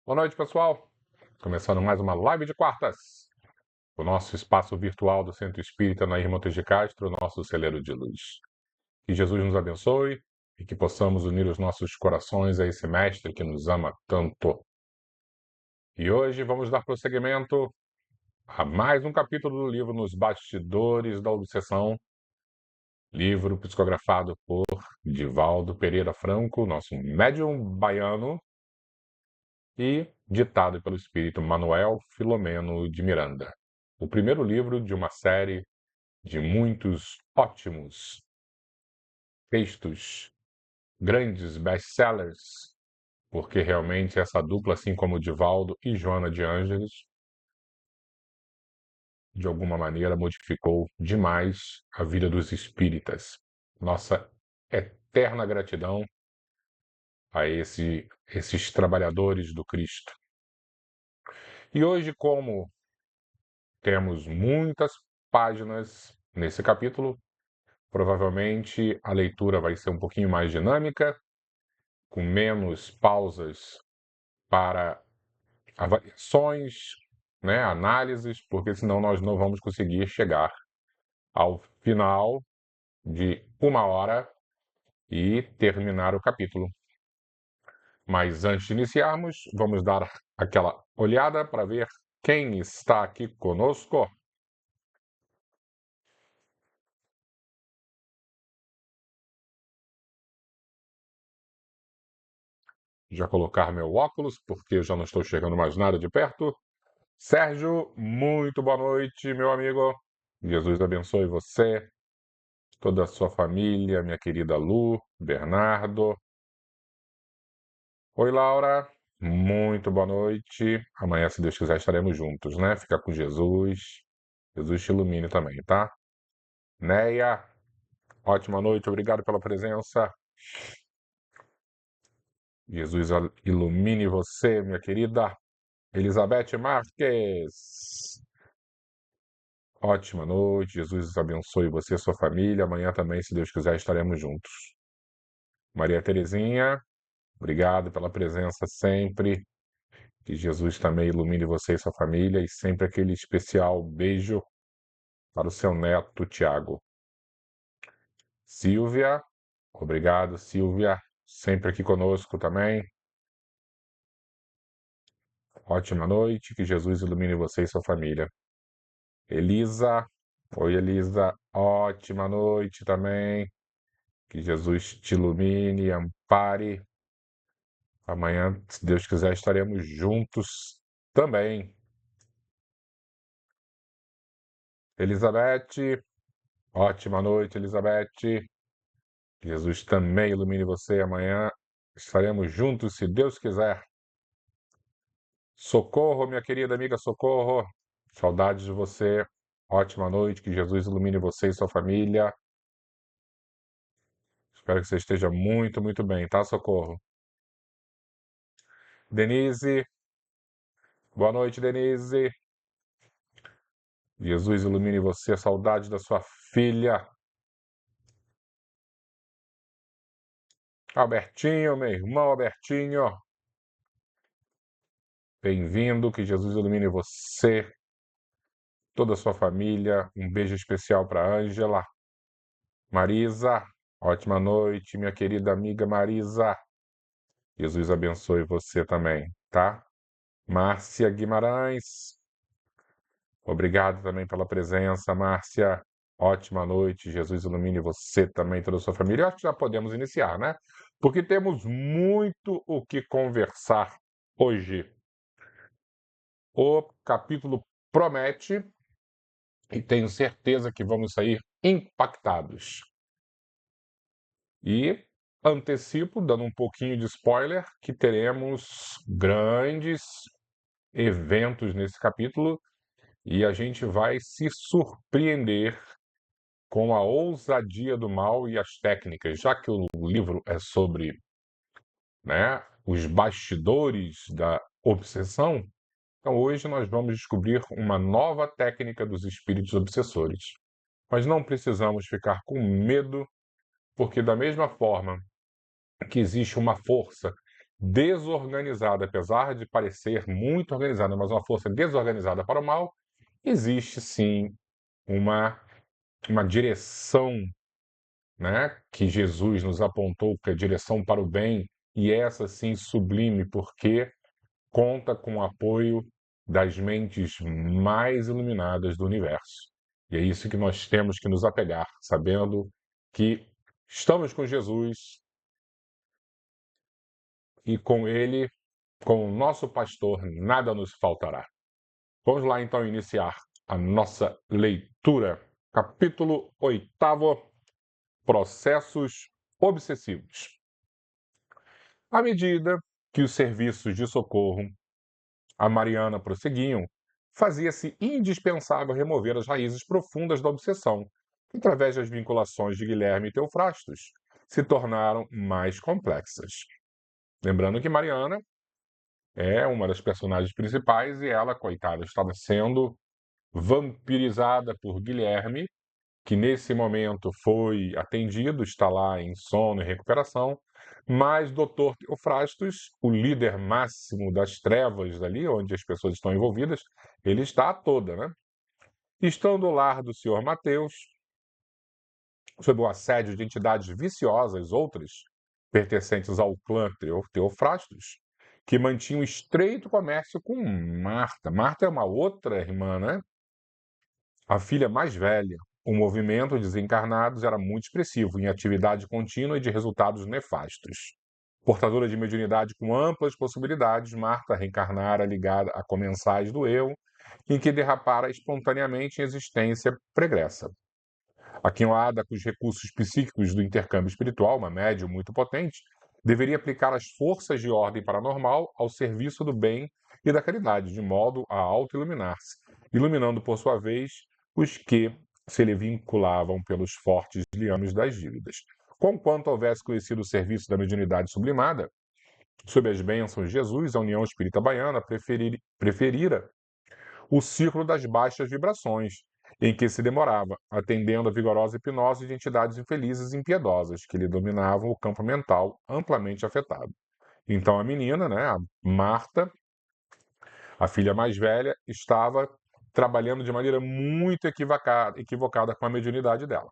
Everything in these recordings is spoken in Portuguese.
Boa noite, pessoal. Começando mais uma live de quartas. O nosso espaço virtual do Centro Espírita Nair Montes de Castro, nosso celeiro de luz. Que Jesus nos abençoe e que possamos unir os nossos corações a esse Mestre que nos ama tanto. E hoje vamos dar prosseguimento a mais um capítulo do livro Nos Bastidores da Obsessão, livro psicografado por Divaldo Pereira Franco, nosso médium baiano, e ditado pelo espírito Manuel Filomeno de Miranda. O primeiro livro de uma série de muitos ótimos textos, grandes best-sellers, porque realmente essa dupla, assim como Divaldo e Joana de Ângeles, de alguma maneira modificou demais a vida dos espíritas. Nossa eterna gratidão a esses trabalhadores do Cristo. E hoje, como temos muitas páginas nesse capítulo, provavelmente a leitura vai ser um pouquinho mais dinâmica, com menos pausas para avaliações, né, análises, porque senão nós não vamos conseguir chegar ao final de uma hora e terminar o capítulo. Mas antes de iniciarmos, vamos dar aquela olhada para ver quem está aqui conosco. Já colocar meu óculos, porque eu já não estou chegando mais nada de perto. Sérgio, muito boa noite, meu amigo. Jesus abençoe você, toda a sua família, minha querida Lu, Bernardo. Oi, Laura. Muito boa noite. Amanhã, se Deus quiser, estaremos juntos, né? Fica com Jesus. Jesus te ilumine também, tá? Neia, ótima noite, obrigado pela presença. Jesus ilumine você, minha querida. Elizabeth Marques. Ótima noite, Jesus abençoe você e sua família. Amanhã também, se Deus quiser, estaremos juntos. Maria Terezinha, obrigado pela presença sempre. Que Jesus também ilumine você e sua família. E sempre aquele especial beijo para o seu neto, Tiago. Silvia, obrigado, Silvia. Sempre aqui conosco também. Ótima noite, que Jesus ilumine você e sua família. Elisa, oi Elisa, ótima noite também. Que Jesus te ilumine, ampare. Amanhã, se Deus quiser, estaremos juntos também. Elizabeth, ótima noite, Elizabeth. Jesus também ilumine você. Amanhã estaremos juntos, se Deus quiser. Socorro, minha querida amiga Socorro. Saudades de você. Ótima noite, que Jesus ilumine você e sua família. Espero que você esteja muito, muito bem, tá, Socorro? Denise, boa noite, Denise. Jesus ilumine você, saudade da sua filha. Albertinho, meu irmão Albertinho. Bem-vindo, que Jesus ilumine você, toda a sua família. Um beijo especial para Ângela. Marisa, ótima noite, minha querida amiga Marisa. Jesus abençoe você também, tá? Márcia Guimarães, obrigado também pela presença, Márcia. Ótima noite, Jesus ilumine você também, toda a sua família. Eu acho que já podemos iniciar, né? Porque temos muito o que conversar hoje. O capítulo promete e tenho certeza que vamos sair impactados. E antecipo, dando um pouquinho de spoiler, que teremos grandes eventos nesse capítulo e a gente vai se surpreender com a ousadia do mal e as técnicas, já que o livro é sobre, né, os bastidores da obsessão. Então, hoje nós vamos descobrir uma nova técnica dos espíritos obsessores. Mas não precisamos ficar com medo, porque, da mesma forma que existe uma força desorganizada, apesar de parecer muito organizada, mas uma força desorganizada para o mal, existe sim uma, uma direção, né, que Jesus nos apontou, que é a direção para o bem, e essa sim sublime, porque conta com o apoio das mentes mais iluminadas do universo. E é isso que nós temos que nos apegar, sabendo que estamos com Jesus e com Ele, com o nosso pastor, nada nos faltará. Vamos lá então iniciar a nossa leitura. Capítulo 8, Processos obsessivos. À medida que os serviços de socorro a Mariana prosseguiam, fazia-se indispensável remover as raízes profundas da obsessão, que, através das vinculações de Guilherme e Teofrastos, se tornaram mais complexas. Lembrando que Mariana é uma das personagens principais e ela, coitada, estava sendo vampirizada por Guilherme, que nesse momento foi atendido, está lá em sono e recuperação, mas Dr. Teofrastos, o líder máximo das trevas ali, onde as pessoas estão envolvidas, ele está a toda, né? Estando o lar do senhor Mateus, sob o assédio de entidades viciosas, outras, pertencentes ao clã Teofrastos, que mantinham estreito comércio com Marta. Marta é uma outra irmã, né? A filha mais velha. O movimento de desencarnados era muito expressivo, em atividade contínua e de resultados nefastos. Portadora de mediunidade com amplas possibilidades, Marta reencarnara ligada a comensais do eu, em que derrapara espontaneamente em existência pregressa. A Quinhoada, com os recursos psíquicos do intercâmbio espiritual, uma médium muito potente, deveria aplicar as forças de ordem paranormal ao serviço do bem e da caridade, de modo a auto-iluminar-se, iluminando, por sua vez, os que se lhe vinculavam pelos fortes liames das dívidas. Conquanto houvesse conhecido o serviço da mediunidade sublimada, sob as bênçãos de Jesus, a União Espírita Baiana preferira o círculo das baixas vibrações, em que se demorava, atendendo a vigorosa hipnose de entidades infelizes e impiedosas que lhe dominavam o campo mental amplamente afetado. Então a menina, né, a Marta, a filha mais velha, estava trabalhando de maneira muito equivocada com a mediunidade dela.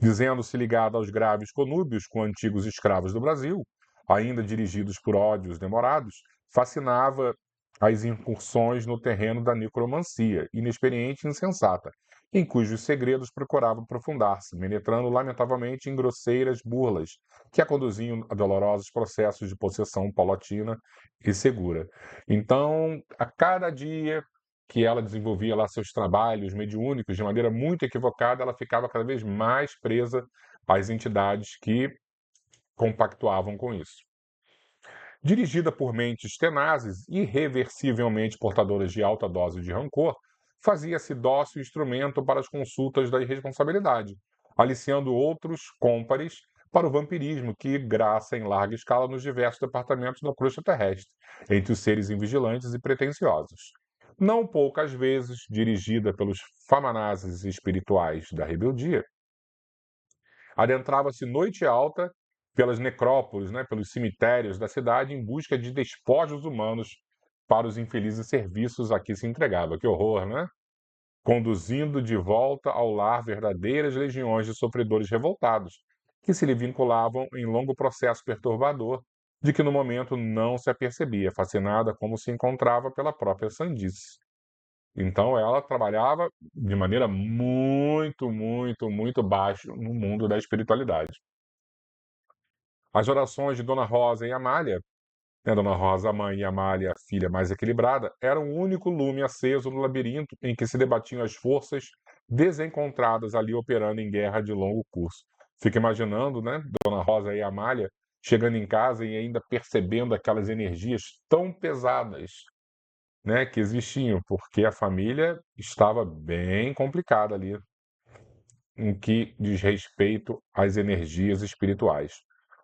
Dizendo-se ligada aos graves conúbios com antigos escravos do Brasil, ainda dirigidos por ódios demorados, fascinava as incursões no terreno da necromancia, inexperiente e insensata, em cujos segredos procurava aprofundar-se, penetrando lamentavelmente em grosseiras burlas que a conduziam a dolorosos processos de possessão paulatina e segura. Então, a cada dia que ela desenvolvia lá seus trabalhos mediúnicos de maneira muito equivocada, ela ficava cada vez mais presa às entidades que compactuavam com isso. Dirigida por mentes tenazes, irreversivelmente portadoras de alta dose de rancor, fazia-se dócil instrumento para as consultas da irresponsabilidade, aliciando outros cômpares para o vampirismo que graça em larga escala nos diversos departamentos da crosta terrestre, entre os seres invigilantes e pretensiosos. Não poucas vezes, dirigida pelos famanazes espirituais da rebeldia, adentrava-se noite alta pelas necrópolis, né, pelos cemitérios da cidade em busca de despojos humanos para os infelizes serviços a que se entregava. Que horror, né? Conduzindo de volta ao lar verdadeiras legiões de sofredores revoltados, que se lhe vinculavam em longo processo perturbador, de que no momento não se apercebia, fascinada como se encontrava pela própria sandice. Então ela trabalhava de maneira muito, muito, muito baixa no mundo da espiritualidade. As orações de Dona Rosa e Amália, né, Dona Rosa, a mãe, e Amália, a filha mais equilibrada, eram o único lume aceso no labirinto em que se debatiam as forças desencontradas ali operando em guerra de longo curso. Fica imaginando, né, Dona Rosa e Amália chegando em casa e ainda percebendo aquelas energias tão pesadas, né, que existiam, porque a família estava bem complicada ali, em que diz respeito às energias espirituais.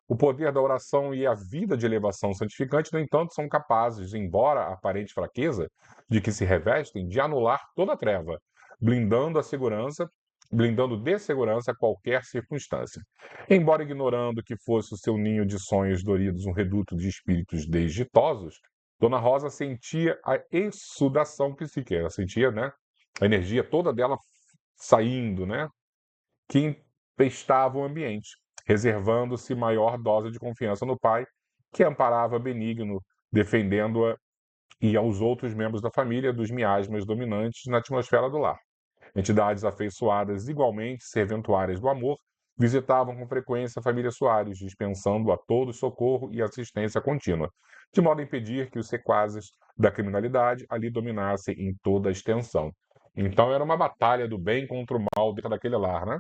O poder da oração e a vida de elevação santificante, no entanto, são capazes, embora a aparente fraqueza de que se revestem, de anular toda a treva, blindando a segurança blindando de segurança qualquer circunstância. Embora ignorando que fosse o seu ninho de sonhos doridos um reduto de espíritos desditosos, Dona Rosa sentia a exsudação psíquica, ela sentia, né, a energia toda dela saindo, né, que empestava o ambiente, reservando-se maior dose de confiança no pai, que amparava benigno, defendendo-a e aos outros membros da família dos miasmas dominantes na atmosfera do lar. Entidades afeiçoadas igualmente serventuárias do amor visitavam com frequência a família Soares, dispensando a todos socorro e assistência contínua, de modo a impedir que os sequazes da criminalidade ali dominassem em toda a extensão. Então era uma batalha do bem contra o mal dentro daquele lar, né?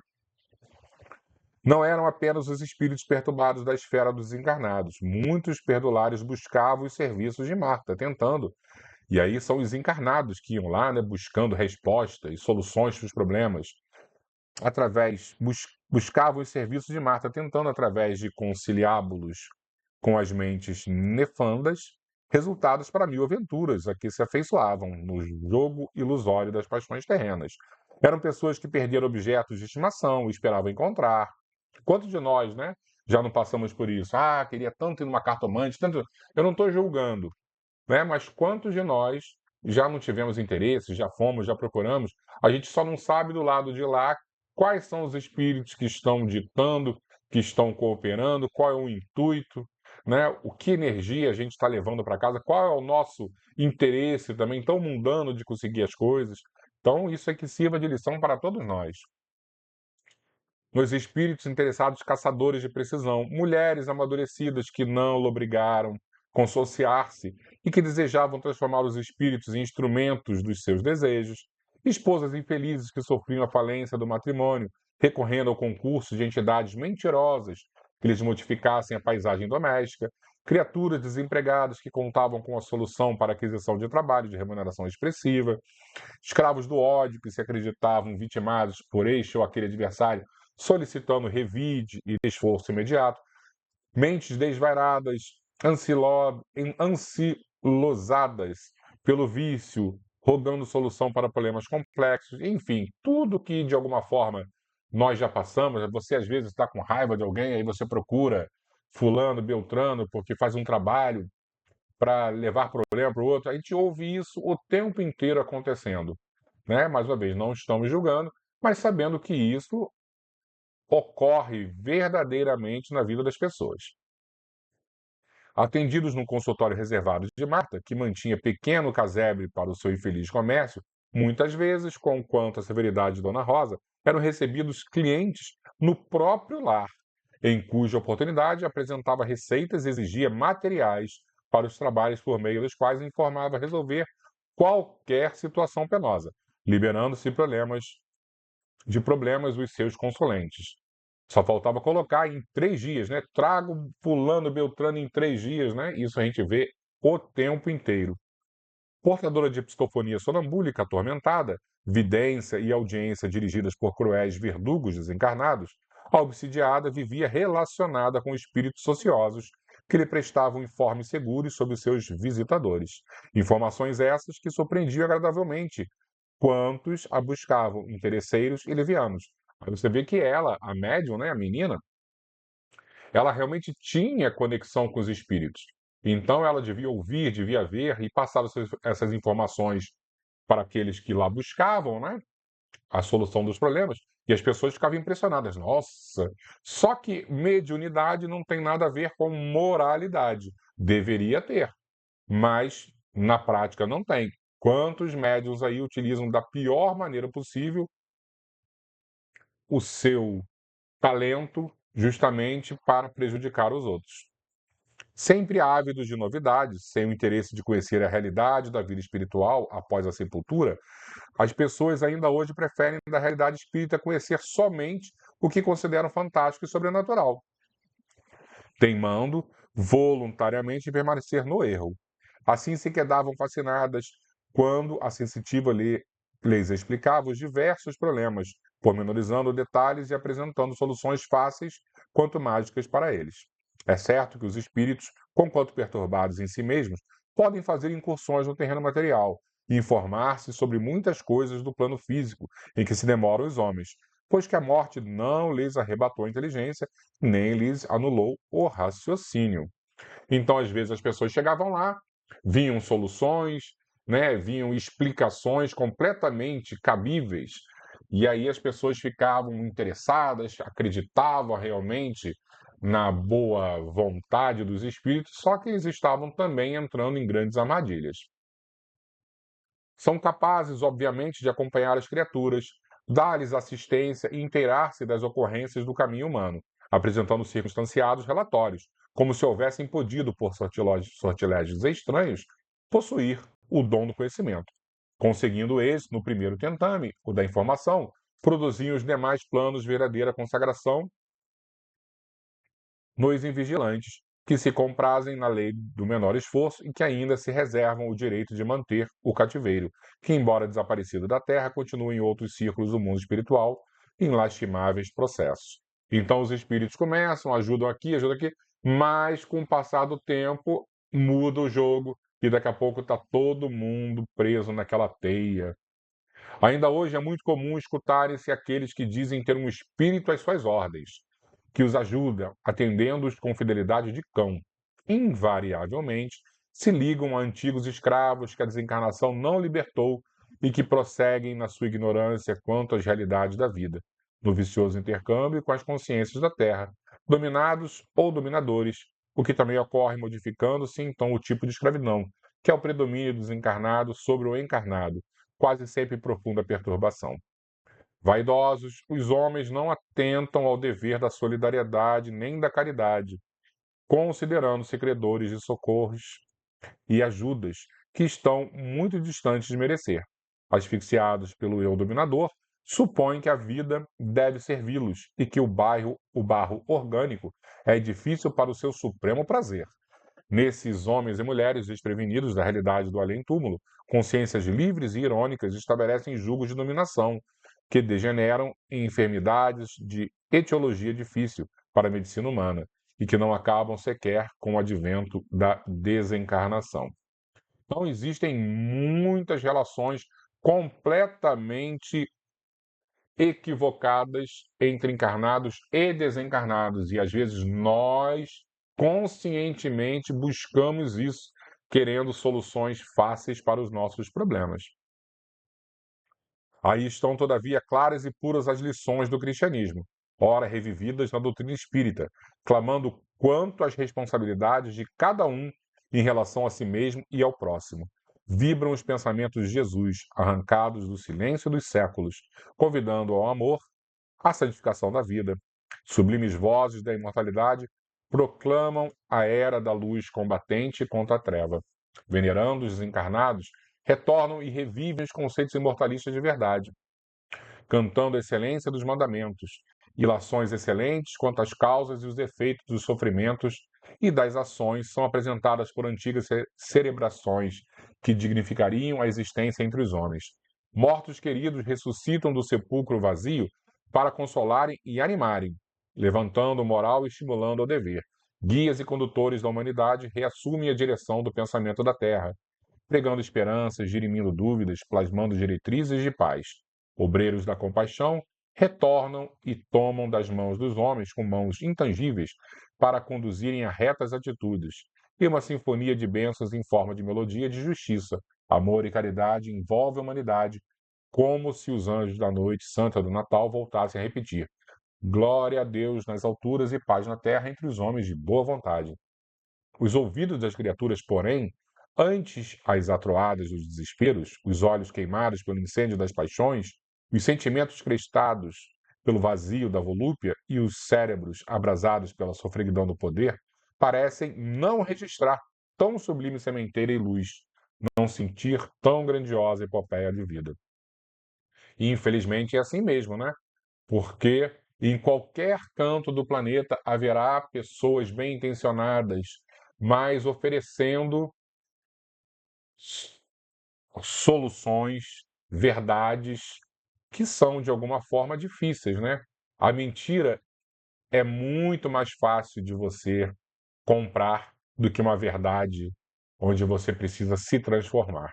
Não eram apenas os espíritos perturbados da esfera dos encarnados. Muitos perdulários buscavam os serviços de Marta, tentando. E aí são os encarnados que iam lá, né, buscando respostas e soluções para os problemas. Buscavam os serviços de Marta, tentando, através de conciliábulos com as mentes nefandas, resultados para mil aventuras a que se afeiçoavam no jogo ilusório das paixões terrenas. Eram pessoas que perderam objetos de estimação e esperavam encontrar. Quantos de nós, né, já não passamos por isso? Ah, queria tanto ir numa cartomante, tanto. Eu não estou julgando, né? Mas quantos de nós já não tivemos interesse, já fomos, já procuramos? A gente só não sabe do lado de lá quais são os espíritos que estão ditando, que estão cooperando, qual é o intuito, né? O que energia a gente está levando para casa, qual é o nosso interesse também tão mundano de conseguir as coisas. Então, isso é que sirva de lição para todos nós. Nos espíritos interessados caçadores de precisão, mulheres amadurecidas que não lobrigaram consociar-se e que desejavam transformar os espíritos em instrumentos dos seus desejos, esposas infelizes que sofriam a falência do matrimônio, recorrendo ao concurso de entidades mentirosas que lhes modificassem a paisagem doméstica, criaturas desempregadas que contavam com a solução para a aquisição de trabalho de remuneração expressiva, escravos do ódio que se acreditavam vitimados por este ou aquele adversário, solicitando revide e esforço imediato, mentes desvairadas, ancilosadas pelo vício, rogando solução para problemas complexos, enfim, tudo que de alguma forma nós já passamos. Você às vezes está com raiva de alguém, aí você procura fulano, beltrano, porque faz um trabalho para levar problema para o outro. A gente ouve isso o tempo inteiro acontecendo, né? Mais uma vez, não estamos julgando, mas sabendo que isso ocorre verdadeiramente na vida das pessoas. Atendidos num consultório reservado de Marta, que mantinha pequeno casebre para o seu infeliz comércio, muitas vezes, com quanta severidade de Dona Rosa, eram recebidos clientes no próprio lar, em cuja oportunidade apresentava receitas e exigia materiais para os trabalhos por meio dos quais informava resolver qualquer situação penosa, liberando-se de problemas os seus consulentes. Só faltava colocar em 3 dias, né? Trago fulano, beltrano em 3 dias, né? Isso a gente vê o tempo inteiro. Portadora de psicofonia sonambúlica atormentada, vidência e audiência dirigidas por cruéis verdugos desencarnados, a obsidiada vivia relacionada com espíritos ociosos que lhe prestavam informes seguros sobre os seus visitadores. Informações essas que surpreendiam agradavelmente quantos a buscavam, interesseiros e levianos. Aí você vê que ela, a médium, né, a menina, ela realmente tinha conexão com os espíritos. Então ela devia ouvir, devia ver e passar essas informações para aqueles que lá buscavam, né, a solução dos problemas. E as pessoas ficavam impressionadas. Nossa! Só que mediunidade não tem nada a ver com moralidade. Deveria ter, mas na prática não tem. Quantos médiuns aí utilizam da pior maneira possível o seu talento justamente para prejudicar os outros? Sempre ávidos de novidades, sem o interesse de conhecer a realidade da vida espiritual após a sepultura, as pessoas ainda hoje preferem da realidade espírita conhecer somente o que consideram fantástico e sobrenatural, teimando voluntariamente em permanecer no erro. Assim se quedavam fascinadas quando a sensitiva lhes explicava os diversos problemas, pormenorizando detalhes e apresentando soluções fáceis quanto mágicas para eles. É certo que os espíritos, conquanto perturbados em si mesmos, podem fazer incursões no terreno material e informar-se sobre muitas coisas do plano físico em que se demoram os homens, pois que a morte não lhes arrebatou a inteligência, nem lhes anulou o raciocínio. Então, às vezes, as pessoas chegavam lá, vinham soluções, né, vinham explicações completamente cabíveis, e aí as pessoas ficavam interessadas, acreditavam realmente na boa vontade dos espíritos, só que eles estavam também entrando em grandes armadilhas. São capazes, obviamente, de acompanhar as criaturas, dar-lhes assistência e inteirar-se das ocorrências do caminho humano, apresentando circunstanciados relatórios, como se houvessem podido, por sortilégios estranhos, possuir o dom do conhecimento. Conseguindo êxito no primeiro tentame, o da informação, produziam os demais planos verdadeira consagração nos invigilantes, que se comprazem na lei do menor esforço e que ainda se reservam o direito de manter o cativeiro, que, embora desaparecido da Terra, continua em outros círculos do mundo espiritual em lastimáveis processos. Então os espíritos começam, ajudam aqui, mas com o passar do tempo muda o jogo e daqui a pouco está todo mundo preso naquela teia. Ainda hoje é muito comum escutarem-se aqueles que dizem ter um espírito às suas ordens, que os ajuda, atendendo-os com fidelidade de cão. Invariavelmente, se ligam a antigos escravos que a desencarnação não libertou e que prosseguem na sua ignorância quanto às realidades da vida, no vicioso intercâmbio com as consciências da Terra, dominados ou dominadores, o que também ocorre modificando-se então o tipo de escravidão, que é o predomínio do desencarnado sobre o encarnado, quase sempre profunda perturbação. Vaidosos, os homens não atentam ao dever da solidariedade nem da caridade, considerando-se credores de socorros e ajudas que estão muito distantes de merecer. Asfixiados pelo eu dominador, supõem que a vida deve servi-los e que o barro orgânico é difícil para o seu supremo prazer. Nesses homens e mulheres desprevenidos da realidade do além-túmulo, consciências livres e irônicas estabelecem julgos de dominação, que degeneram em enfermidades de etiologia difícil para a medicina humana e que não acabam sequer com o advento da desencarnação. Então, existem muitas relações completamente equivocadas entre encarnados e desencarnados, e às vezes nós conscientemente buscamos isso, querendo soluções fáceis para os nossos problemas. Aí estão, todavia, claras e puras as lições do cristianismo, ora revividas na doutrina espírita, clamando quanto às responsabilidades de cada um em relação a si mesmo e ao próximo. Vibram os pensamentos de Jesus, arrancados do silêncio dos séculos, convidando ao amor, à santificação da vida. Sublimes vozes da imortalidade proclamam a era da luz combatente contra a treva. Venerando os desencarnados, retornam e revivem os conceitos imortalistas de verdade, cantando a excelência dos mandamentos, ilações excelentes quanto às causas e os efeitos dos sofrimentos e das ações são apresentadas por antigas cerebrações que dignificariam a existência entre os homens. Mortos queridos ressuscitam do sepulcro vazio para consolarem e animarem, levantando moral e estimulando ao dever. Guias e condutores da humanidade reassumem a direção do pensamento da Terra, pregando esperanças, dirimindo dúvidas, plasmando diretrizes de paz. Obreiros da compaixão retornam e tomam das mãos dos homens com mãos intangíveis para conduzirem a retas atitudes. E uma sinfonia de bênçãos em forma de melodia de justiça, amor e caridade envolve a humanidade, como se os anjos da noite santa do Natal voltassem a repetir: Glória a Deus nas alturas e paz na terra entre os homens de boa vontade. Os ouvidos das criaturas, porém, antes as atroadas dos desesperos, os olhos queimados pelo incêndio das paixões, os sentimentos crestados pelo vazio da volúpia e os cérebros abrasados pela sofreguidão do poder, parecem não registrar tão sublime sementeira e luz, não sentir tão grandiosa epopeia de vida. E infelizmente é assim mesmo, né? Porque em qualquer canto do planeta haverá pessoas bem intencionadas, mas oferecendo soluções, verdades que são de alguma forma difíceis, né? A mentira é muito mais fácil de você comprar do que uma verdade onde você precisa se transformar.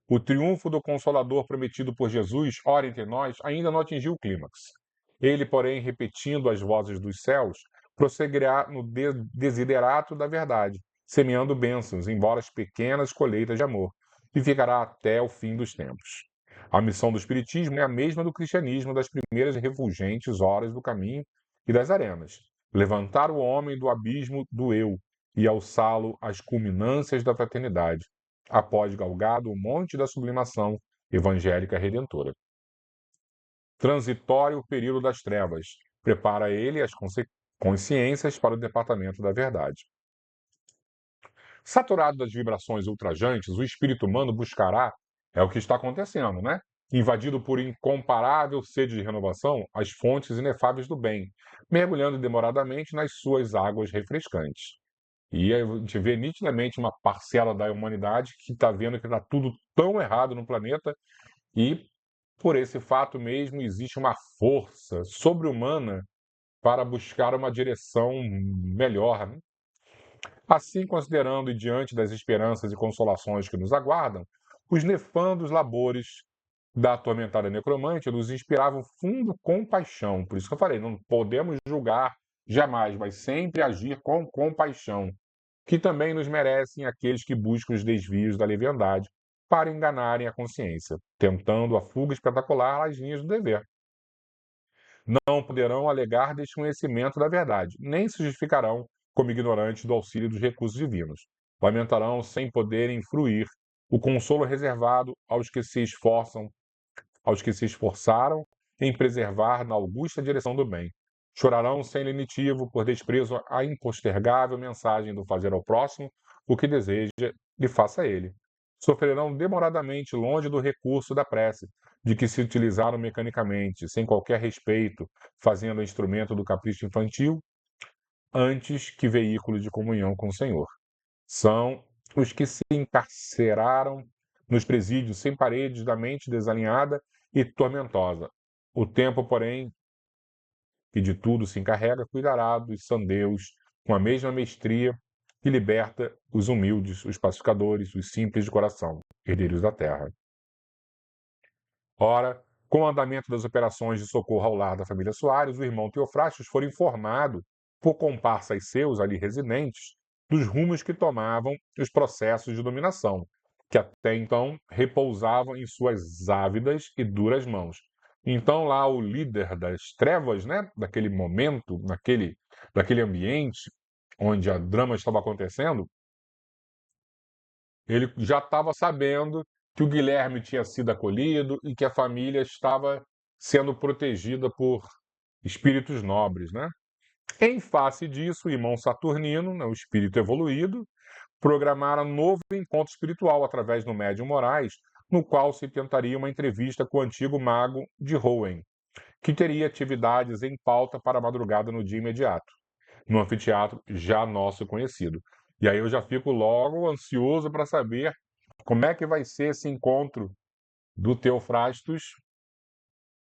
O triunfo do Consolador prometido por Jesus, ora entre nós, ainda não atingiu o clímax. Ele, porém, repetindo as vozes dos céus, prosseguirá no desiderato da verdade, semeando bênçãos, embora as pequenas colheitas de amor, e ficará até o fim dos tempos. A missão do Espiritismo é a mesma do cristianismo das primeiras refulgentes horas do caminho e das arenas: levantar o homem do abismo do eu e alçá-lo às culminâncias da fraternidade, após galgado o monte da sublimação evangélica redentora. Transitório período das trevas, prepara ele as consciências para o departamento da verdade. Saturado das vibrações ultrajantes, o espírito humano buscará, é o que está acontecendo, né? Invadido por incomparável sede de renovação, as fontes inefáveis do bem, mergulhando demoradamente nas suas águas refrescantes. E aí a gente vê nitidamente uma parcela da humanidade que está vendo que está tudo tão errado no planeta e, por esse fato mesmo, existe uma força sobre-humana para buscar uma direção melhor, né? Assim, considerando e diante das esperanças e consolações que nos aguardam, os nefandos labores da atormentada necromante nos inspiravam fundo compaixão. Por isso que eu falei, não podemos julgar jamais, mas sempre agir com compaixão, que também nos merecem aqueles que buscam os desvios da leviandade para enganarem a consciência, tentando a fuga espetacular às linhas do dever. Não poderão alegar desconhecimento da verdade, nem se justificarão como ignorantes do auxílio dos recursos divinos. Lamentarão sem poderem fruir o consolo reservado aos que se esforçaram em preservar na augusta direção do bem. Chorarão sem lenitivo por desprezo à impostergável mensagem do fazer ao próximo o que deseja e faça a ele. Sofrerão demoradamente longe do recurso da prece, de que se utilizaram mecanicamente, sem qualquer respeito, fazendo instrumento do capricho infantil, antes que veículo de comunhão com o Senhor. São os que se encarceraram nos presídios sem paredes da mente desalinhada e tormentosa. O tempo, porém, que de tudo se encarrega, cuidará dos sandeus com a mesma mestria que liberta os humildes, os pacificadores, os simples de coração, herdeiros da terra. Ora, com o andamento das operações de socorro ao lar da família Soares, o irmão Teofrastos foi informado por comparsas seus ali residentes dos rumos que tomavam os processos de dominação, que até então repousavam em suas ávidas e duras mãos. Então lá o líder das trevas, né, daquele momento, daquele ambiente onde a drama estava acontecendo, ele já estava sabendo que o Guilherme tinha sido acolhido e que a família estava sendo protegida por espíritos nobres, né? Em face disso, o irmão Saturnino, né, o espírito evoluído, programara um novo encontro espiritual através do médium Moraes, no qual se tentaria uma entrevista com o antigo mago de Rouen, que teria atividades em pauta para a madrugada no dia imediato, no anfiteatro já nosso conhecido. E aí eu já fico logo ansioso para saber como é que vai ser esse encontro do Teofrastos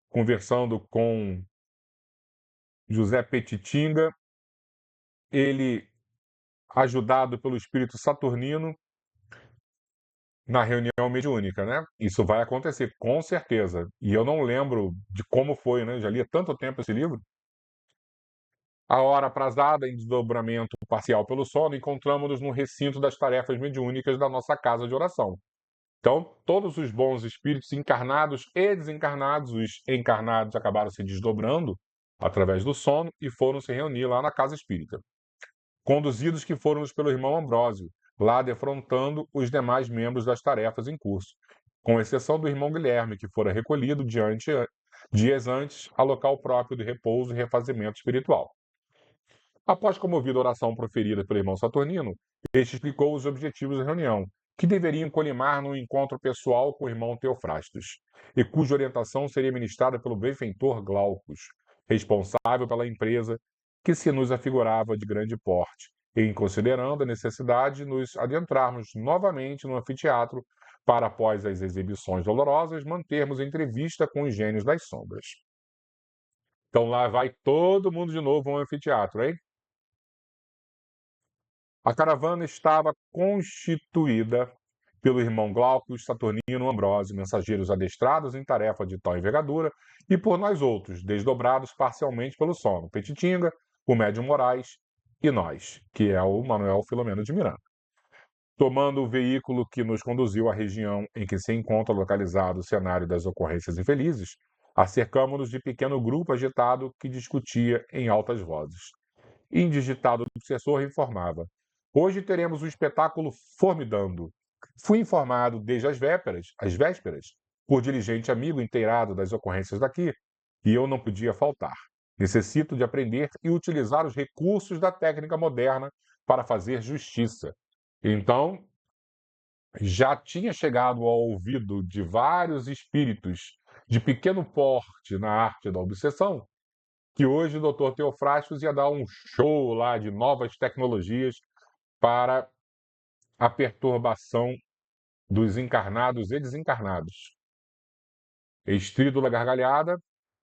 conversando com José Petitinga, ele ajudado pelo espírito saturnino na reunião mediúnica, né? Isso vai acontecer, com certeza. E eu não lembro de como foi, né? Eu já li há tanto tempo esse livro. A hora aprazada, em desdobramento parcial pelo sono, encontramos-nos no recinto das tarefas mediúnicas da nossa casa de oração. Então, todos os bons espíritos encarnados e desencarnados, os encarnados acabaram se desdobrando através do sono e foram se reunir lá na casa espírita. Conduzidos que foram pelo irmão Ambrósio, lá defrontando os demais membros das tarefas em curso, com exceção do irmão Guilherme, que fora recolhido dias antes a local próprio de repouso e refazimento espiritual. Após comovida oração proferida pelo irmão Saturnino, este explicou os objetivos da reunião, que deveriam colimar num encontro pessoal com o irmão Teofrastos, e cuja orientação seria ministrada pelo benfeitor Glaucus, responsável pela empresa que se nos afigurava de grande porte, em considerando a necessidade de nos adentrarmos novamente no anfiteatro para, após as exibições dolorosas, mantermos entrevista com os gênios das sombras. Então lá vai todo mundo de novo ao anfiteatro, hein? A caravana estava constituída pelo irmão Glauco, Saturnino, Ambrósio, mensageiros adestrados em tarefa de tal envergadura, e por nós outros, desdobrados parcialmente pelo sono, Petitinga, o médium Moraes e nós, que é o Manuel Filomeno de Miranda. Tomando o veículo que nos conduziu à região em que se encontra localizado o cenário das ocorrências infelizes, acercamo-nos de pequeno grupo agitado que discutia em altas vozes. Indigitado do sucessor informava: hoje teremos um espetáculo formidando. Fui informado desde as vésperas, por dirigente amigo inteirado das ocorrências daqui, e eu não podia faltar. Necessito de aprender e utilizar os recursos da técnica moderna para fazer justiça. Então, já tinha chegado ao ouvido de vários espíritos de pequeno porte na arte da obsessão que hoje o Dr. Teofrastos ia dar um show lá de novas tecnologias para a perturbação dos encarnados e desencarnados. Estrídula gargalhada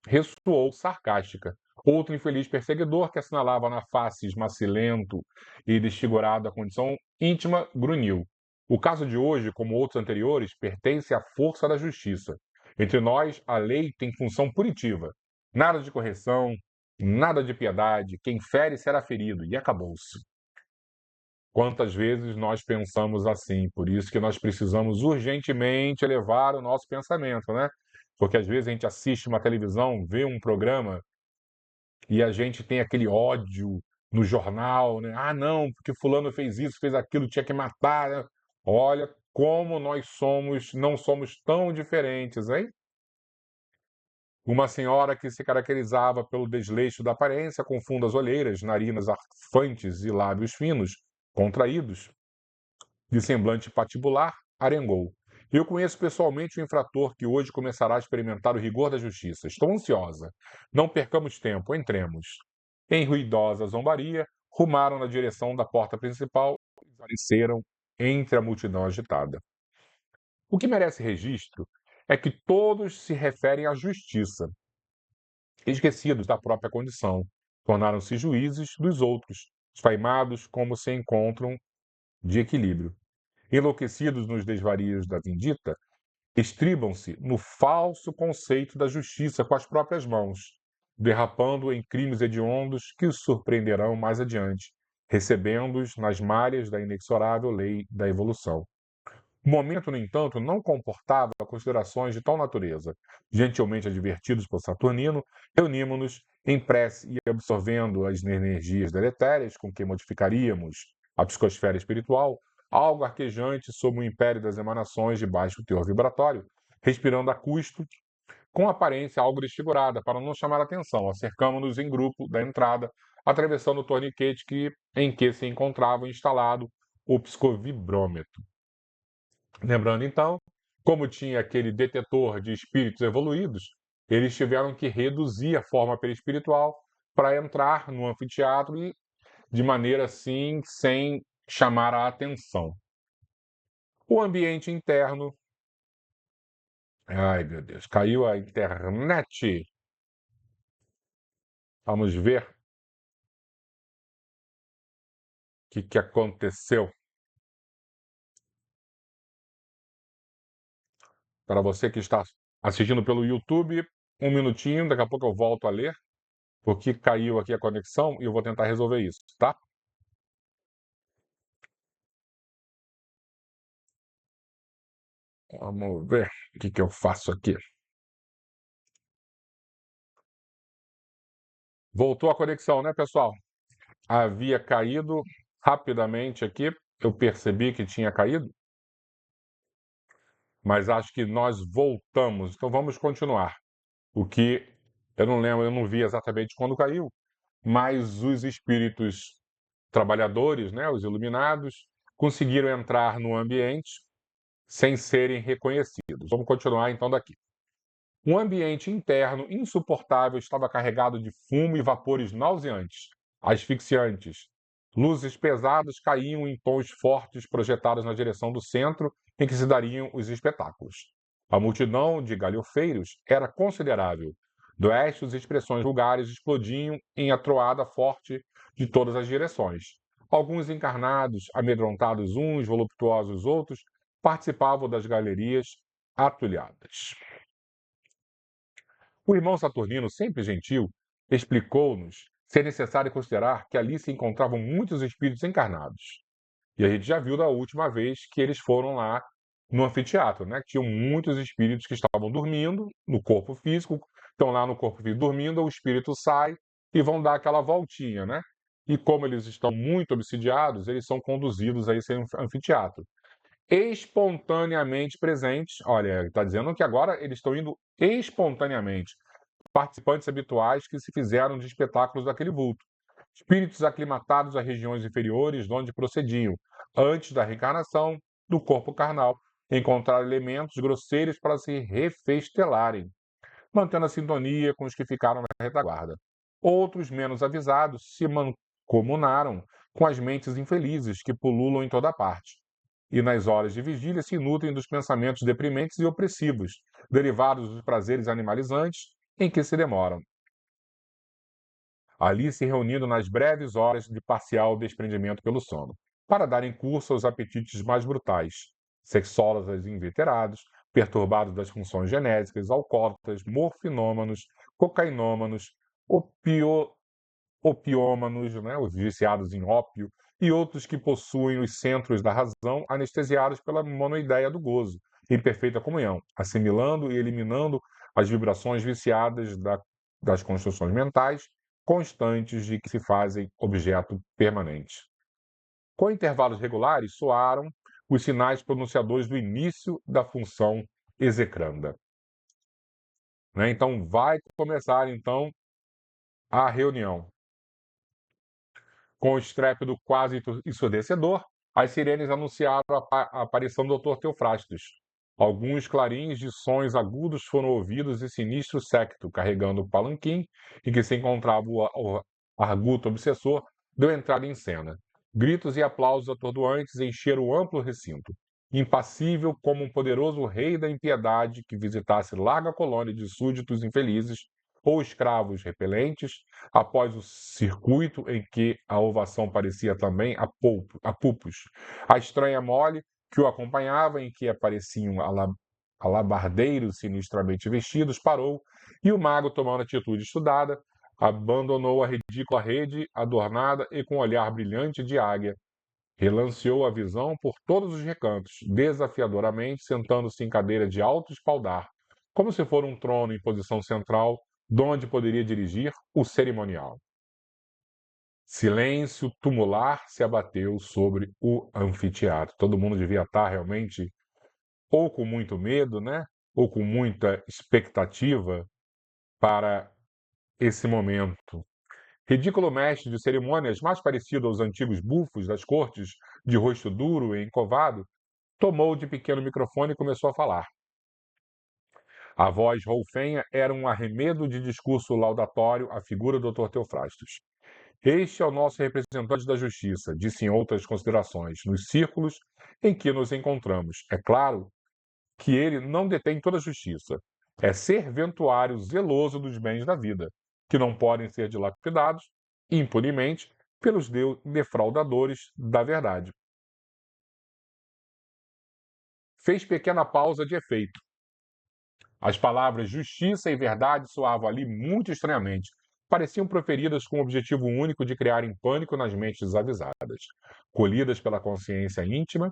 ressoou sarcástica. Outro infeliz perseguidor, que assinalava na face esmacilento e desfigurado a condição íntima, grunhiu. O caso de hoje, como outros anteriores, pertence à força da justiça. Entre nós, a lei tem função punitiva. Nada de correção, nada de piedade. Quem fere será ferido. E acabou-se. Quantas vezes nós pensamos assim? Por isso que nós precisamos urgentemente elevar o nosso pensamento, né? Porque às vezes a gente assiste uma televisão, vê um programa e a gente tem aquele ódio no jornal, né? Ah, não, porque fulano fez isso, fez aquilo, tinha que matar, né? Olha como nós somos, não somos tão diferentes, hein? Uma senhora que se caracterizava pelo desleixo da aparência, com fundas olheiras, narinas arfantes e lábios finos, contraídos, de semblante patibular, arengou: eu conheço pessoalmente o infrator que hoje começará a experimentar o rigor da justiça. Estou ansiosa. Não percamos tempo, entremos. Em ruidosa zombaria, rumaram na direção da porta principal e desapareceram entre a multidão agitada. O que merece registro é que todos se referem à justiça, esquecidos da própria condição. Tornaram-se juízes dos outros, esfaimados como se encontram de equilíbrio. Enlouquecidos nos desvarios da vindita, estribam-se no falso conceito da justiça com as próprias mãos, derrapando em crimes hediondos que os surpreenderão mais adiante, recebendo-os nas malhas da inexorável lei da evolução. O momento, no entanto, não comportava considerações de tal natureza. Gentilmente advertidos por Saturnino, reunimos-nos em prece e absorvendo as energias deletérias com que modificaríamos a psicosfera espiritual, algo arquejante sob o império das emanações de baixo teor vibratório, respirando a custo, com aparência algo desfigurada, para não chamar atenção. Acercamo-nos em grupo da entrada, atravessando o torniquete em que se encontrava instalado o psicovibrômetro. Lembrando, então, como tinha aquele detetor de espíritos evoluídos, eles tiveram que reduzir a forma perispiritual para entrar no anfiteatro e de maneira assim, sem chamar a atenção. O ambiente interno. Ai, meu Deus, caiu a internet. Vamos ver o que aconteceu. Para você que está assistindo pelo YouTube, um minutinho, daqui a pouco eu volto a ler, porque caiu aqui a conexão e eu vou tentar resolver isso, tá? Vamos ver o que eu faço aqui. Voltou a conexão, né, pessoal? Havia caído rapidamente aqui. Eu percebi que tinha caído, mas acho que nós voltamos. Então vamos continuar. O que eu não lembro, eu não vi exatamente quando caiu, mas os espíritos trabalhadores, né, os iluminados, conseguiram entrar no ambiente sem serem reconhecidos. Vamos continuar então daqui. Um ambiente interno insuportável estava carregado de fumo e vapores nauseantes, asfixiantes. Luzes pesadas caíam em tons fortes projetados na direção do centro em que se dariam os espetáculos. A multidão de galhofeiros era considerável. Gestos e expressões vulgares explodiam em atroada forte de todas as direções. Alguns encarnados, amedrontados uns, voluptuosos outros, participavam das galerias atulhadas. O irmão Saturnino, sempre gentil, explicou-nos ser necessário considerar que ali se encontravam muitos espíritos encarnados. E a gente já viu da última vez que eles foram lá no anfiteatro, né? Que tinham muitos espíritos que estavam dormindo no corpo físico, estão lá no corpo físico dormindo, o espírito sai e vão dar aquela voltinha, né? E como eles estão muito obsidiados, eles são conduzidos a esse anfiteatro. Espontaneamente presentes, olha, está dizendo que agora eles estão indo espontaneamente, participantes habituais que se fizeram de espetáculos daquele vulto. Espíritos aclimatados a regiões inferiores de onde procediam, antes da reencarnação do corpo carnal, encontraram elementos grosseiros para se refestelarem, mantendo a sintonia com os que ficaram na retaguarda. Outros, menos avisados, se mancomunaram com as mentes infelizes que pululam em toda parte, e nas horas de vigília se nutrem dos pensamentos deprimentes e opressivos, derivados dos prazeres animalizantes em que se demoram, ali se reunindo nas breves horas de parcial desprendimento pelo sono, para darem curso aos apetites mais brutais, sexólogas inveterados, perturbados das funções genéticas, alcoólatras, morfinômanos, cocainômanos, opiômanos, né, os viciados em ópio, e outros que possuem os centros da razão anestesiados pela monoideia do gozo, em perfeita comunhão, assimilando e eliminando as vibrações viciadas das construções mentais constantes de que se fazem objeto permanente. Com intervalos regulares, soaram os sinais pronunciadores do início da função execranda. Né? Então, vai começar então a reunião. Com o estrépito quase ensurdecedor, as sirenes anunciaram a aparição do Dr. Teofrastos. Alguns clarins de sons agudos foram ouvidos e sinistro séquito, carregando o palanquim em que se encontrava o arguto obsessor, deu entrada em cena. Gritos e aplausos atordoantes encheram o amplo recinto. Impassível como um poderoso rei da impiedade que visitasse larga colônia de súditos infelizes ou escravos repelentes, após o circuito em que a ovação parecia também a pulpos. A estranha mole que o acompanhava, em que apareciam alabardeiros sinistramente vestidos, parou, e o mago, tomando atitude estudada, abandonou a ridícula rede adornada e, com um olhar brilhante de águia, relanceou a visão por todos os recantos, desafiadoramente, sentando-se em cadeira de alto espaldar, como se for um trono em posição central, donde poderia dirigir o cerimonial. Silêncio tumular se abateu sobre o anfiteatro. Todo mundo devia estar realmente ou com muito medo, né? Ou com muita expectativa para esse momento. Ridículo mestre de cerimônias, mais parecido aos antigos bufos das cortes, de rosto duro e encovado, tomou de pequeno microfone e começou a falar. A voz roufenha era um arremedo de discurso laudatório à figura do Dr. Teofrastos. Este é o nosso representante da justiça, disse em outras considerações, nos círculos em que nos encontramos. É claro que ele não detém toda a justiça. É serventuário zeloso dos bens da vida, que não podem ser dilapidados impunemente pelos defraudadores da verdade. Fez pequena pausa de efeito. As palavras justiça e verdade soavam ali muito estranhamente. Pareciam proferidas com o objetivo único de criarem pânico nas mentes desavisadas, colhidas pela consciência íntima,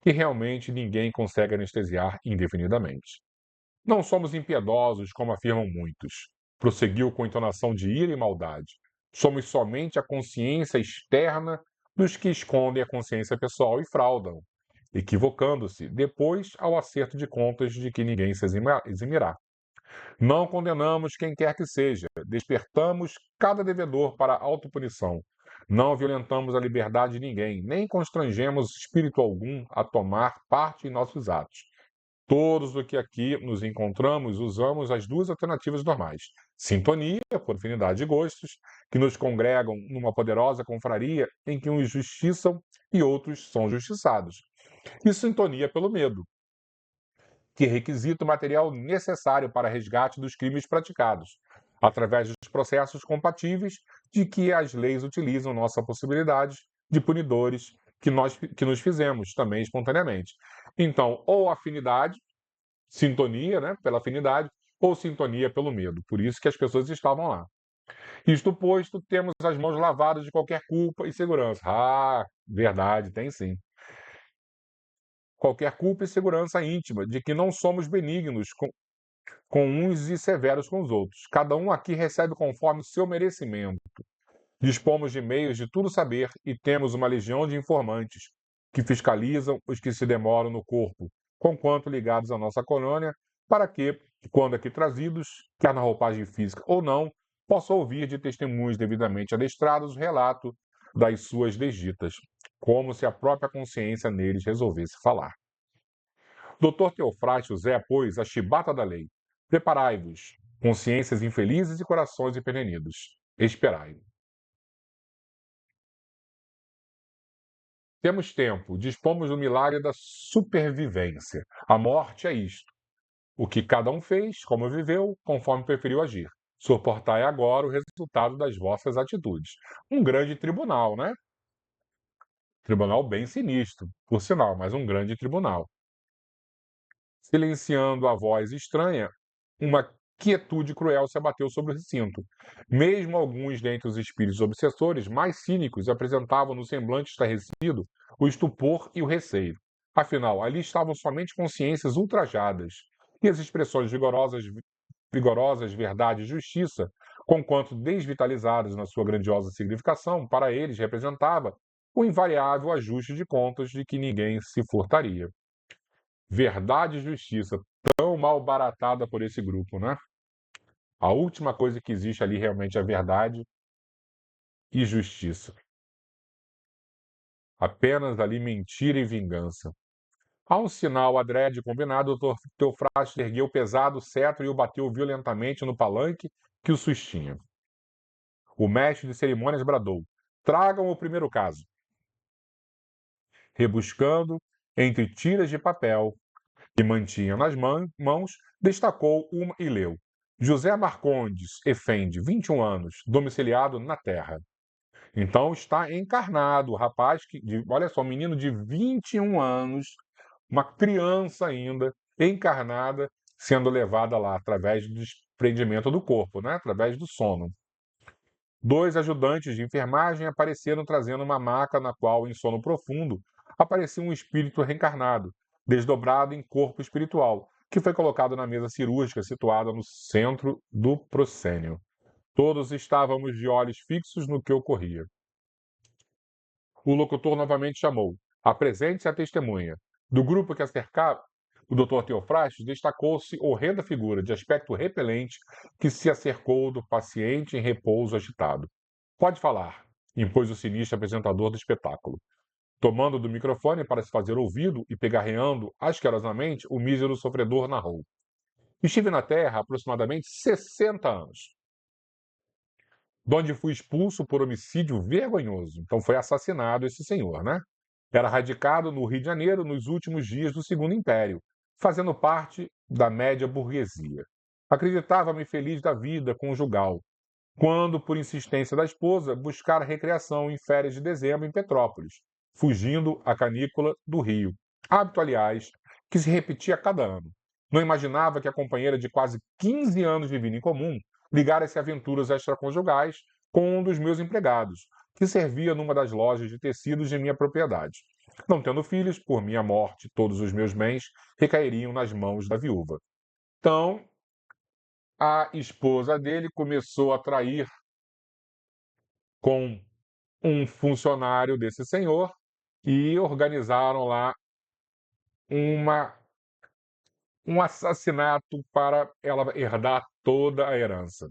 que realmente ninguém consegue anestesiar indefinidamente. Não somos impiedosos, como afirmam muitos. Prosseguiu com entonação de ira e maldade. Somos somente a consciência externa dos que escondem a consciência pessoal e fraudam, equivocando-se depois ao acerto de contas de que ninguém se eximirá. Não condenamos quem quer que seja, despertamos cada devedor para a autopunição. Não violentamos a liberdade de ninguém, nem constrangemos espírito algum a tomar parte em nossos atos. Todos os que aqui nos encontramos usamos as duas alternativas normais: sintonia, por afinidade de gostos, que nos congregam numa poderosa confraria em que uns justiçam e outros são justiçados, e sintonia pelo medo, que é requisito material necessário para resgate dos crimes praticados, através dos processos compatíveis de que as leis utilizam nossa possibilidade de punidores que nos fizemos também espontaneamente. Então, ou afinidade, sintonia, né, pela afinidade, ou sintonia pelo medo. Por isso que as pessoas estavam lá. Isto posto, temos as mãos lavadas de qualquer culpa e segurança. Ah, verdade, tem sim. Qualquer culpa e segurança íntima de que não somos benignos com uns e severos com os outros. Cada um aqui recebe conforme o seu merecimento. Dispomos de meios de tudo saber e temos uma legião de informantes que fiscalizam os que se demoram no corpo, conquanto ligados à nossa colônia, para que, quando aqui trazidos, quer na roupagem física ou não, possam ouvir de testemunhos devidamente adestrados o relato das suas desditas, como se a própria consciência neles resolvesse falar. Doutor Teofrástio é, pois, a chibata da lei. Preparai-vos, consciências infelizes e corações envenenidos. Esperai. Temos tempo, dispomos do milagre da supervivência. A morte é isto. O que cada um fez, como viveu, conforme preferiu agir. Suportai agora o resultado das vossas atitudes. Um grande tribunal, né? Tribunal bem sinistro, por sinal, mas um grande tribunal. Silenciando a voz estranha, uma quietude cruel se abateu sobre o recinto. Mesmo alguns dentre os espíritos obsessores mais cínicos apresentavam no semblante estarrecido o estupor e o receio. Afinal, ali estavam somente consciências ultrajadas, e as expressões vigorosas verdade e justiça, conquanto desvitalizadas na sua grandiosa significação, para eles representava o invariável ajuste de contas de que ninguém se furtaria. Verdade e justiça, tão mal baratada por esse grupo, né? A última coisa que existe ali realmente é verdade e justiça. Apenas ali mentira e vingança. A um sinal adrede combinado, o doutor Teofrasto ergueu o pesado cetro e o bateu violentamente no palanque que o sustinha. O mestre de cerimônias bradou: tragam o primeiro caso. Rebuscando entre tiras de papel que mantinha nas mãos, destacou uma e leu: José Marcondes Efendi, 21 anos, domiciliado na Terra. Então está encarnado o rapaz olha só, um menino de 21 anos, uma criança ainda, encarnada, sendo levada lá através do desprendimento do corpo, né? Através do sono. Dois ajudantes de enfermagem apareceram trazendo uma maca na qual, em sono profundo, aparecia um espírito reencarnado, desdobrado em corpo espiritual, que foi colocado na mesa cirúrgica situada no centro do proscênio. Todos estávamos de olhos fixos no que ocorria. O locutor novamente chamou: apresente-se a testemunha. Do grupo que a cercava, o Dr. Teofrastes destacou-se horrenda figura de aspecto repelente que se acercou do paciente em repouso agitado. Pode falar, impôs o sinistro apresentador do espetáculo, tomando do microfone para se fazer ouvido e pegarreando asquerosamente, o mísero sofredor narrou. Estive na Terra há aproximadamente 60 anos, donde fui expulso por homicídio vergonhoso. Então foi assassinado esse senhor, né? Era radicado no Rio de Janeiro nos últimos dias do Segundo Império, fazendo parte da média burguesia. Acreditava-me feliz da vida conjugal, quando, por insistência da esposa, buscara recreação em férias de dezembro em Petrópolis, fugindo à canícula do Rio. Hábito, aliás, que se repetia a cada ano. Não imaginava que a companheira de quase 15 anos de vida em comum ligara-se a aventuras extraconjugais com um dos meus empregados, que servia numa das lojas de tecidos de minha propriedade. Não tendo filhos, por minha morte, todos os meus bens recairiam nas mãos da viúva. Então, a esposa dele começou a trair com um funcionário desse senhor e organizaram lá uma, um assassinato para ela herdar toda a herança.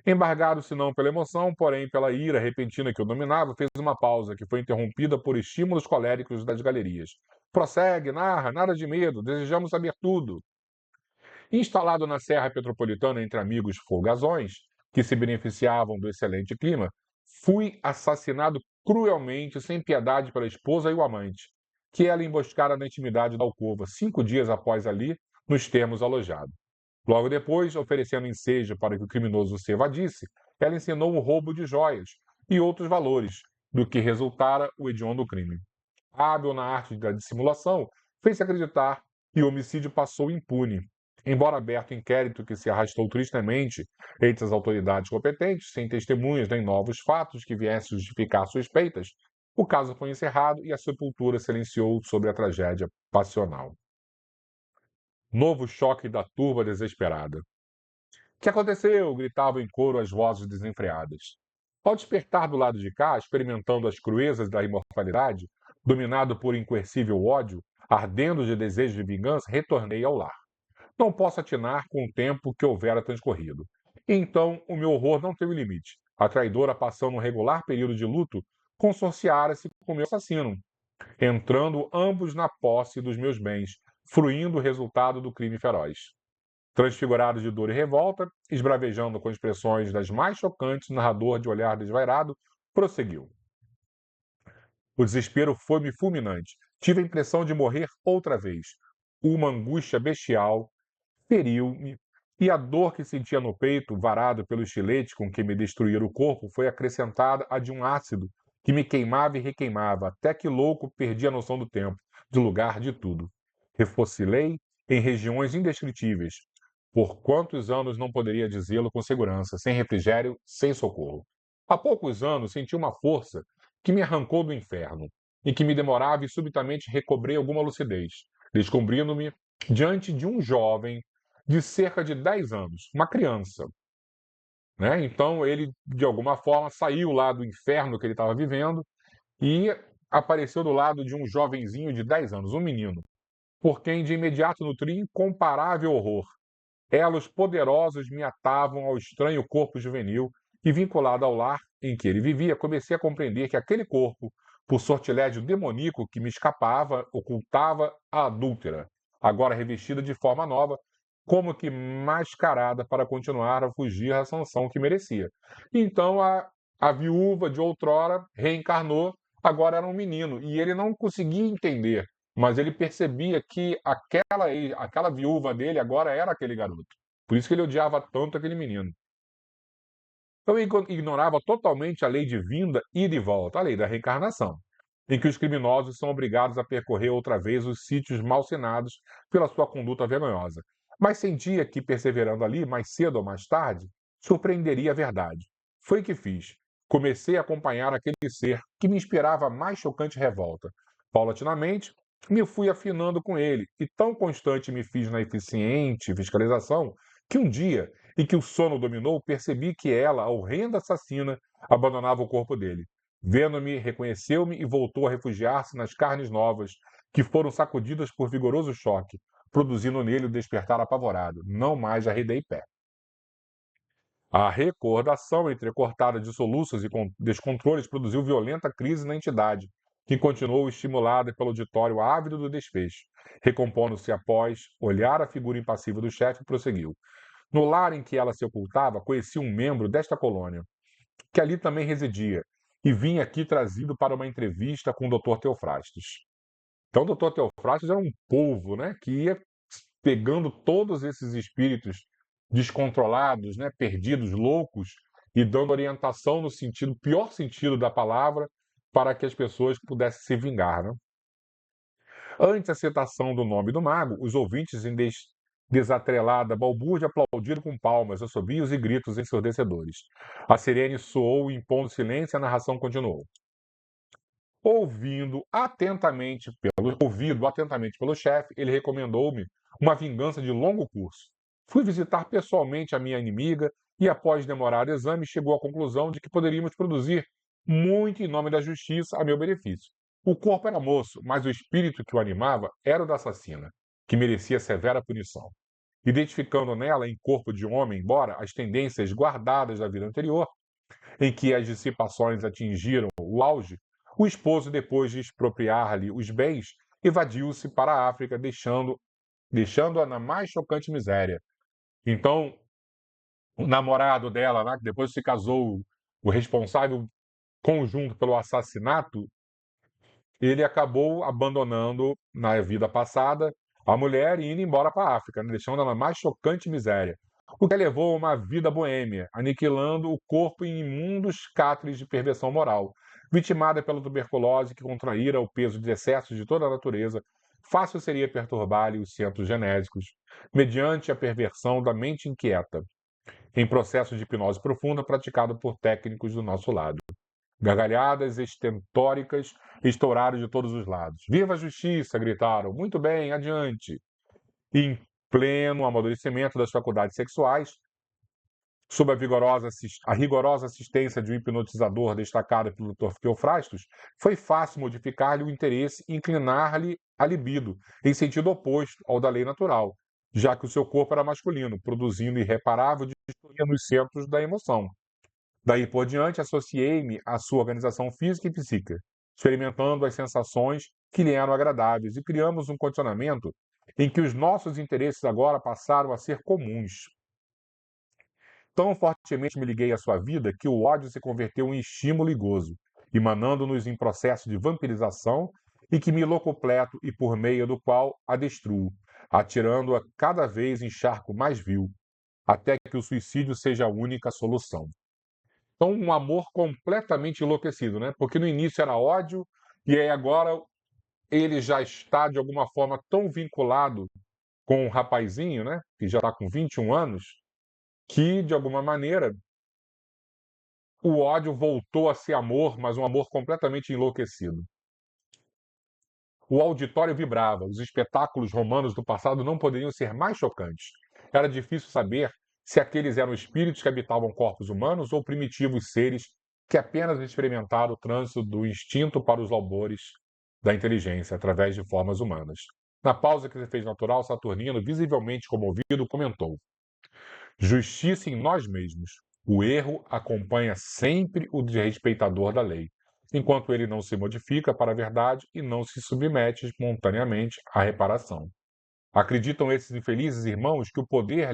Embargado, se não pela emoção, porém pela ira repentina que o dominava, fez uma pausa que foi interrompida por estímulos coléricos das galerias. Prossegue, narra, nada de medo, desejamos saber tudo. Instalado na Serra Petropolitana entre amigos folgazões, que se beneficiavam do excelente clima, fui assassinado cruelmente, sem piedade, pela esposa e o amante, que ela emboscara na intimidade da alcova, 5 dias após ali, nos termos alojado. Logo depois, oferecendo ensejo para que o criminoso se evadisse, ela ensinou o roubo de joias e outros valores, do que resultara o hediondo crime. Hábil na arte da dissimulação, fez-se acreditar que o homicídio passou impune. Embora aberto inquérito que se arrastou tristemente entre as autoridades competentes, sem testemunhas nem novos fatos que viessem justificar suspeitas, o caso foi encerrado e a sepultura silenciou sobre a tragédia passional. Novo choque da turba desesperada. O que aconteceu? Gritavam em coro as vozes desenfreadas. Ao despertar do lado de cá, experimentando as cruezas da imortalidade, dominado por incoercível ódio, ardendo de desejo de vingança, retornei ao lar. Não posso atinar com o tempo que houvera transcorrido. E então o meu horror não teve limite. A traidora, passando um regular período de luto, consorciara-se com o meu assassino, entrando ambos na posse dos meus bens, fruindo o resultado do crime feroz. Transfigurado de dor e revolta, esbravejando com expressões das mais chocantes, o narrador de olhar desvairado prosseguiu. O desespero foi-me fulminante. Tive a impressão de morrer outra vez. Uma angústia bestial feriu-me, e a dor que sentia no peito, varado pelo estilete com que me destruíra o corpo, foi acrescentada a de um ácido que me queimava e requeimava, até que louco perdi a noção do tempo, do lugar, de tudo. Refocilei em regiões indescritíveis. Por quantos anos não poderia dizê-lo com segurança, sem refrigério, sem socorro? Há poucos anos senti uma força que me arrancou do inferno, e que me demorava e subitamente recobrei alguma lucidez, descobrindo-me diante de um jovem de cerca de 10 anos, uma criança. Né? Então ele, de alguma forma, saiu lá do inferno que ele estava vivendo e apareceu do lado de um jovenzinho de 10 anos, um menino, por quem de imediato nutri incomparável horror. Elos poderosos me atavam ao estranho corpo juvenil e, vinculado ao lar em que ele vivia, comecei a compreender que aquele corpo, por sortilégio demoníaco que me escapava, ocultava a adúltera, agora revestida de forma nova, como que mascarada para continuar a fugir à sanção que merecia. Então a viúva de outrora reencarnou, agora era um menino, e ele não conseguia entender, mas ele percebia que aquela viúva dele agora era aquele garoto. Por isso que ele odiava tanto aquele menino. Então ele ignorava totalmente a lei de vinda e de volta, a lei da reencarnação, em que os criminosos são obrigados a percorrer outra vez os sítios malsinados pela sua conduta vergonhosa. Mas sentia que, perseverando ali, mais cedo ou mais tarde, surpreenderia a verdade. Foi o que fiz. Comecei a acompanhar aquele ser que me inspirava a mais chocante revolta. Paulatinamente, me fui afinando com ele, e tão constante me fiz na eficiente fiscalização que um dia, em que o sono dominou, percebi que ela, a horrenda assassina, abandonava o corpo dele. Vendo-me, reconheceu-me e voltou a refugiar-se nas carnes novas, que foram sacudidas por vigoroso choque, produzindo nele o despertar apavorado. Não mais arredei pé. A recordação entrecortada de soluços e descontroles produziu violenta crise na entidade, que continuou estimulada pelo auditório ávido do desfecho. Recompondo-se após olhar a figura impassível do chefe, prosseguiu. No lar em que ela se ocultava, conheci um membro desta colônia, que ali também residia, e vinha aqui trazido para uma entrevista com o Dr. Teofrastes. Então, o Dr. Teofrastes era um polvo, né, que ia pegando todos esses espíritos descontrolados, né, perdidos, loucos, e dando orientação no sentido, pior sentido da palavra, para que as pessoas pudessem se vingar. Né? Antes da citação do nome do mago, os ouvintes em desatrelada balbúrdia aplaudiram com palmas, assobios e gritos ensurdecedores. A sirene soou impondo silêncio e a narração continuou. Ouvido atentamente pelo chefe, ele recomendou-me uma vingança de longo curso. Fui visitar pessoalmente a minha inimiga e, após demorado exame, chegou à conclusão de que poderíamos produzir muito em nome da justiça a meu benefício. O corpo era moço, mas o espírito que o animava era o da assassina, que merecia severa punição. Identificando nela em corpo de homem, embora as tendências guardadas da vida anterior, em que as dissipações atingiram o auge, o esposo, depois de expropriar-lhe os bens, evadiu-se para a África, deixando-a na mais chocante miséria. Então, o namorado dela, né, que depois se casou, o responsável conjunto pelo assassinato, ele acabou abandonando na vida passada a mulher e indo embora para a África, né, deixando ela na mais chocante miséria. O que a levou a uma vida boêmia, aniquilando o corpo em imundos cátares de perversão moral. Vitimada pela tuberculose que contraíra o peso de excessos de toda a natureza, fácil seria perturbar-lhe os centros genésicos, mediante a perversão da mente inquieta, em processo de hipnose profunda praticado por técnicos do nosso lado. Gargalhadas estentóricas estouraram de todos os lados. "Viva a justiça!" gritaram. "Muito bem, adiante!" E em pleno amadurecimento das faculdades sexuais, sob a rigorosa assistência de um hipnotizador destacado pelo Dr. Theophrastus, foi fácil modificar-lhe o interesse e inclinar-lhe a libido, em sentido oposto ao da lei natural, já que o seu corpo era masculino, produzindo irreparável disfonia nos centros da emoção. Daí por diante, associei-me à sua organização física e psíquica, experimentando as sensações que lhe eram agradáveis, e criamos um condicionamento em que os nossos interesses agora passaram a ser comuns. Tão fortemente me liguei à sua vida que o ódio se converteu em estímulo e gozo, emanando-nos em processo de vampirização e que me locupleto e por meio do qual a destruo, atirando-a cada vez em charco mais vil, até que o suicídio seja a única solução. Então, um amor completamente enlouquecido, né? Porque no início era ódio, e aí agora ele já está, de alguma forma, tão vinculado com um rapazinho, né? Que já está com 21 anos, que, de alguma maneira, o ódio voltou a ser amor, mas um amor completamente enlouquecido. O auditório vibrava, os espetáculos romanos do passado não poderiam ser mais chocantes. Era difícil saber se aqueles eram espíritos que habitavam corpos humanos ou primitivos seres que apenas experimentaram o trânsito do instinto para os albores da inteligência através de formas humanas. Na pausa que se fez natural, Saturnino, visivelmente comovido, comentou: "Justiça em nós mesmos. O erro acompanha sempre o desrespeitador da lei, enquanto ele não se modifica para a verdade e não se submete espontaneamente à reparação. Acreditam esses infelizes irmãos que o poder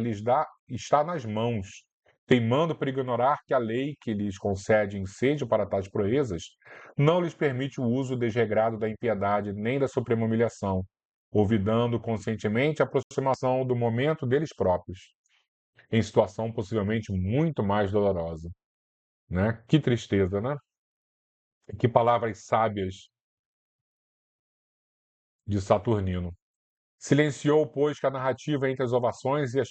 está nas mãos, teimando por ignorar que a lei que lhes concede ensejo para tais proezas não lhes permite o uso desregrado da impiedade nem da suprema humilhação, olvidando conscientemente a aproximação do momento deles próprios, em situação possivelmente muito mais dolorosa." Né? Que tristeza, né? Que palavras sábias de Saturnino. Silenciou, pois, que a narrativa entre as ovações e as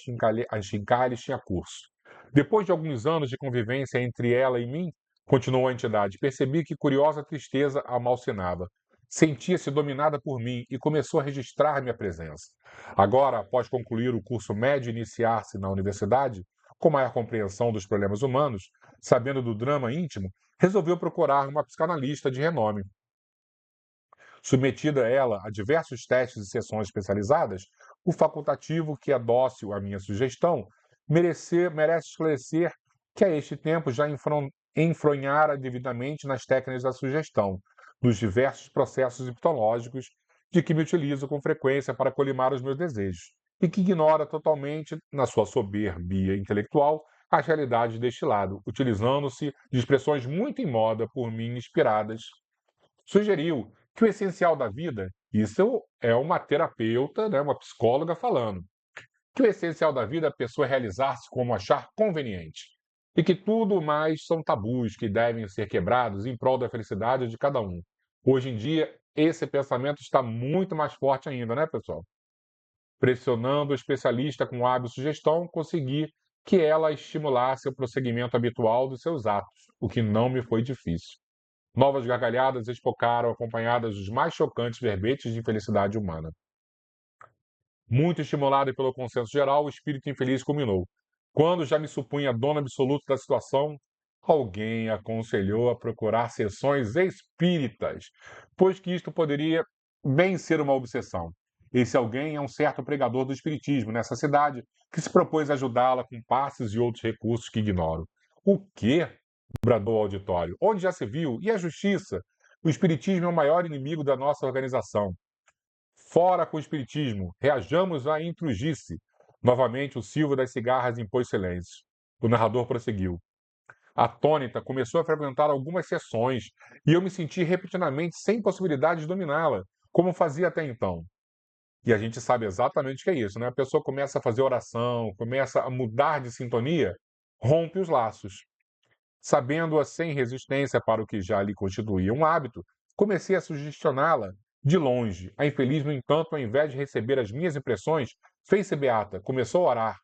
chincalhes tinha curso. "Depois de alguns anos de convivência entre ela e mim", continuou a entidade, "percebi que curiosa tristeza a malsinava. Sentia-se dominada por mim e começou a registrar minha presença. Agora, após concluir o curso médio e iniciar-se na universidade, com maior compreensão dos problemas humanos, sabendo do drama íntimo, resolveu procurar uma psicanalista de renome. Submetida ela a diversos testes e sessões especializadas, o facultativo, que é dócil à minha sugestão, merece esclarecer que a este tempo já enfronhara devidamente nas técnicas da sugestão, nos diversos processos hipnológicos de que me utilizo com frequência para colimar os meus desejos, e que ignora totalmente, na sua soberbia intelectual, as realidades deste lado, utilizando-se de expressões muito em moda por mim inspiradas. Sugeriu que o essencial da vida, isso é uma terapeuta, né, uma psicóloga falando, que o essencial da vida é a pessoa realizar-se como achar conveniente, e que tudo mais são tabus que devem ser quebrados em prol da felicidade de cada um. Hoje em dia, esse pensamento está muito mais forte ainda, né, pessoal? Pressionando o especialista com hábil sugestão, consegui que ela estimulasse o prosseguimento habitual dos seus atos, o que não me foi difícil. Novas gargalhadas espocaram, acompanhadas dos mais chocantes verbetes de infelicidade humana. Muito estimulado pelo consenso geral, o espírito infeliz culminou. Quando já me supunha dono absoluto da situação, alguém aconselhou a procurar sessões espíritas, pois que isto poderia bem ser uma obsessão. Esse alguém é um certo pregador do espiritismo nessa cidade, que se propôs ajudá-la com passes e outros recursos que ignoro. "O quê?" bradou o auditório. "Onde já se viu? E a justiça? O espiritismo é o maior inimigo da nossa organização. Fora com o espiritismo, reajamos à intrugice." Novamente, o silvo das cigarras impôs silêncio. O narrador prosseguiu. Atônita, começou a frequentar algumas sessões e eu me senti repetidamente sem possibilidade de dominá-la, como fazia até então. E a gente sabe exatamente o que é isso, né? A pessoa começa a fazer oração, começa a mudar de sintonia, rompe os laços. Sabendo-a sem resistência para o que já lhe constituía um hábito, comecei a sugestioná-la De longe, a infeliz, no entanto, ao invés de receber as minhas impressões, fez-se beata, começou a orar.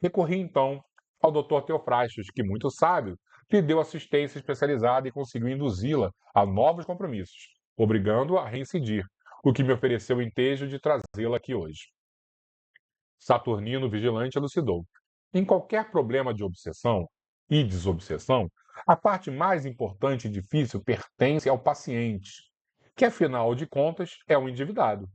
Recorri, então, ao Dr. Teofrastos, que, muito sábio, lhe deu assistência especializada e conseguiu induzi-la a novos compromissos, obrigando-a a reincidir, o que me ofereceu o ensejo de trazê-la aqui hoje. Saturnino, vigilante, elucidou. Em qualquer problema de obsessão e desobsessão, a parte mais importante e difícil pertence ao paciente, que, afinal de contas, é um endividado.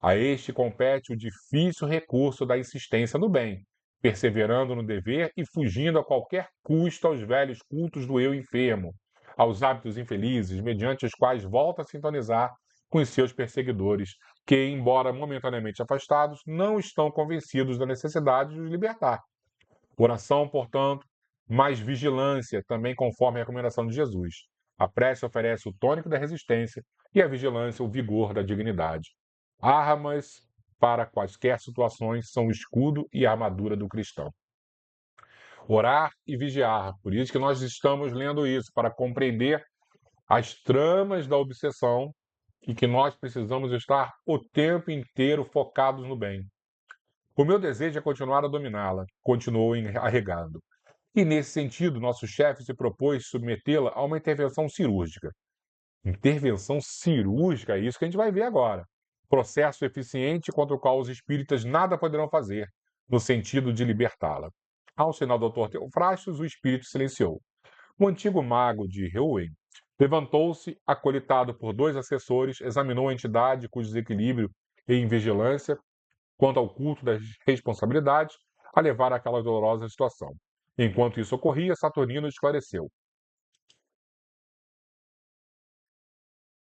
A este compete o difícil recurso da insistência no bem, perseverando no dever e fugindo a qualquer custo aos velhos cultos do eu enfermo, aos hábitos infelizes, mediante os quais volta a sintonizar com os seus perseguidores, que, embora momentaneamente afastados, não estão convencidos da necessidade de os libertar. Oração, portanto, mais vigilância, também conforme a recomendação de Jesus. A prece oferece o tônico da resistência e a vigilância o vigor da dignidade. Armas para quaisquer situações são o escudo e a armadura do cristão. Orar e vigiar. Por isso que nós estamos lendo isso, para compreender as tramas da obsessão e que nós precisamos estar o tempo inteiro focados no bem. O meu desejo é continuar a dominá-la, continuou arregado. E, nesse sentido, nosso chefe se propôs submetê-la a uma intervenção cirúrgica. Intervenção cirúrgica, é isso que a gente vai ver agora. Processo eficiente contra o qual os espíritas nada poderão fazer, no sentido de libertá-la. Ao sinal do Dr. Teofrastos, o espírito silenciou. O antigo mago de Heuwen levantou-se, acolitado por dois assessores, examinou a entidade cujo desequilíbrio e invigilância quanto ao culto das responsabilidades a levar àquela dolorosa situação. Enquanto isso ocorria, Saturnino esclareceu.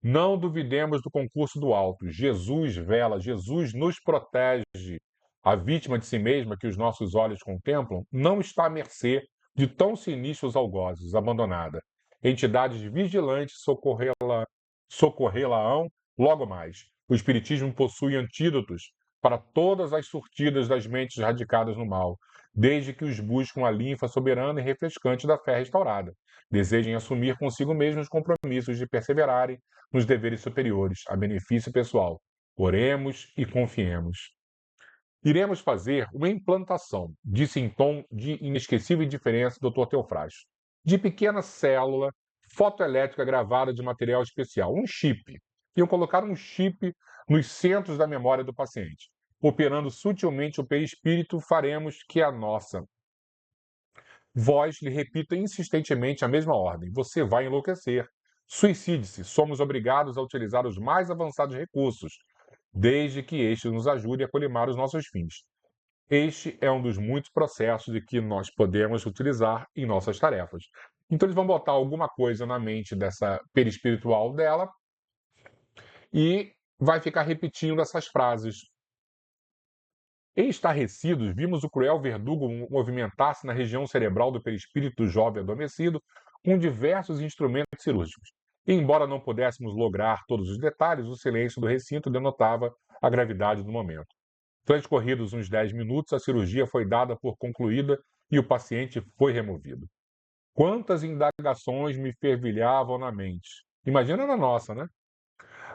Não duvidemos do concurso do alto. Jesus vela, Jesus nos protege. A vítima de si mesma que os nossos olhos contemplam não está à mercê de tão sinistros algozes, abandonada. Entidades vigilantes socorrê-la-ão logo mais. O Espiritismo possui antídotos para todas as surtidas das mentes radicadas no mal, desde que os buscam a linfa soberana e refrescante da fé restaurada. Desejem assumir consigo mesmos os compromissos de perseverarem nos deveres superiores, a benefício pessoal. Oremos e confiemos. Iremos fazer uma implantação, disse em tom de inesquecível indiferença o Dr. Teofrastos, de pequena célula fotoelétrica gravada de material especial, um chip. Iam colocar um chip nos centros da memória do paciente. Operando sutilmente o perispírito, faremos que a nossa voz lhe repita insistentemente a mesma ordem. Você vai enlouquecer. Suicide-se. Somos obrigados a utilizar os mais avançados recursos, desde que este nos ajude a colimar os nossos fins. Este é um dos muitos processos de que nós podemos utilizar em nossas tarefas. Então, eles vão botar alguma coisa na mente dessa perispiritual dela e vai ficar repetindo essas frases. Estarrecidos, vimos o cruel verdugo movimentar-se na região cerebral do perispírito do jovem adormecido com diversos instrumentos cirúrgicos. E, embora não pudéssemos lograr todos os detalhes, o silêncio do recinto denotava a gravidade do momento. Transcorridos uns 10 minutos, a cirurgia foi dada por concluída e o paciente foi removido. Quantas indagações me fervilhavam na mente. Imagina na nossa, né?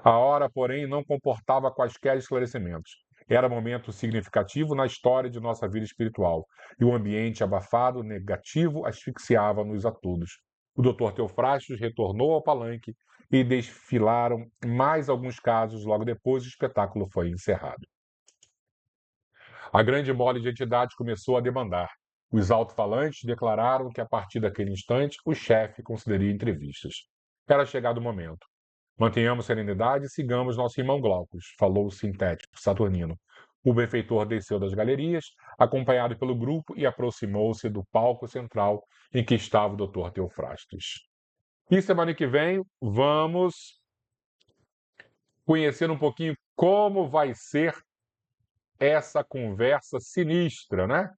A hora, porém, não comportava quaisquer esclarecimentos. Era momento significativo na história de nossa vida espiritual, e o ambiente abafado, negativo, asfixiava-nos a todos. O Dr. Teofrastos retornou ao palanque e desfilaram mais alguns casos. Logo depois, o espetáculo foi encerrado. A grande mole de entidades começou a debandar. Os alto-falantes declararam que, a partir daquele instante, o chefe concederia entrevistas. Era chegado o momento. Mantenhamos serenidade e sigamos nosso irmão Glaucus, falou o sintético Saturnino. O benfeitor desceu das galerias, acompanhado pelo grupo, e aproximou-se do palco central em que estava o Dr. Teofrastos. E semana que vem vamos conhecer um pouquinho como vai ser essa conversa sinistra, né?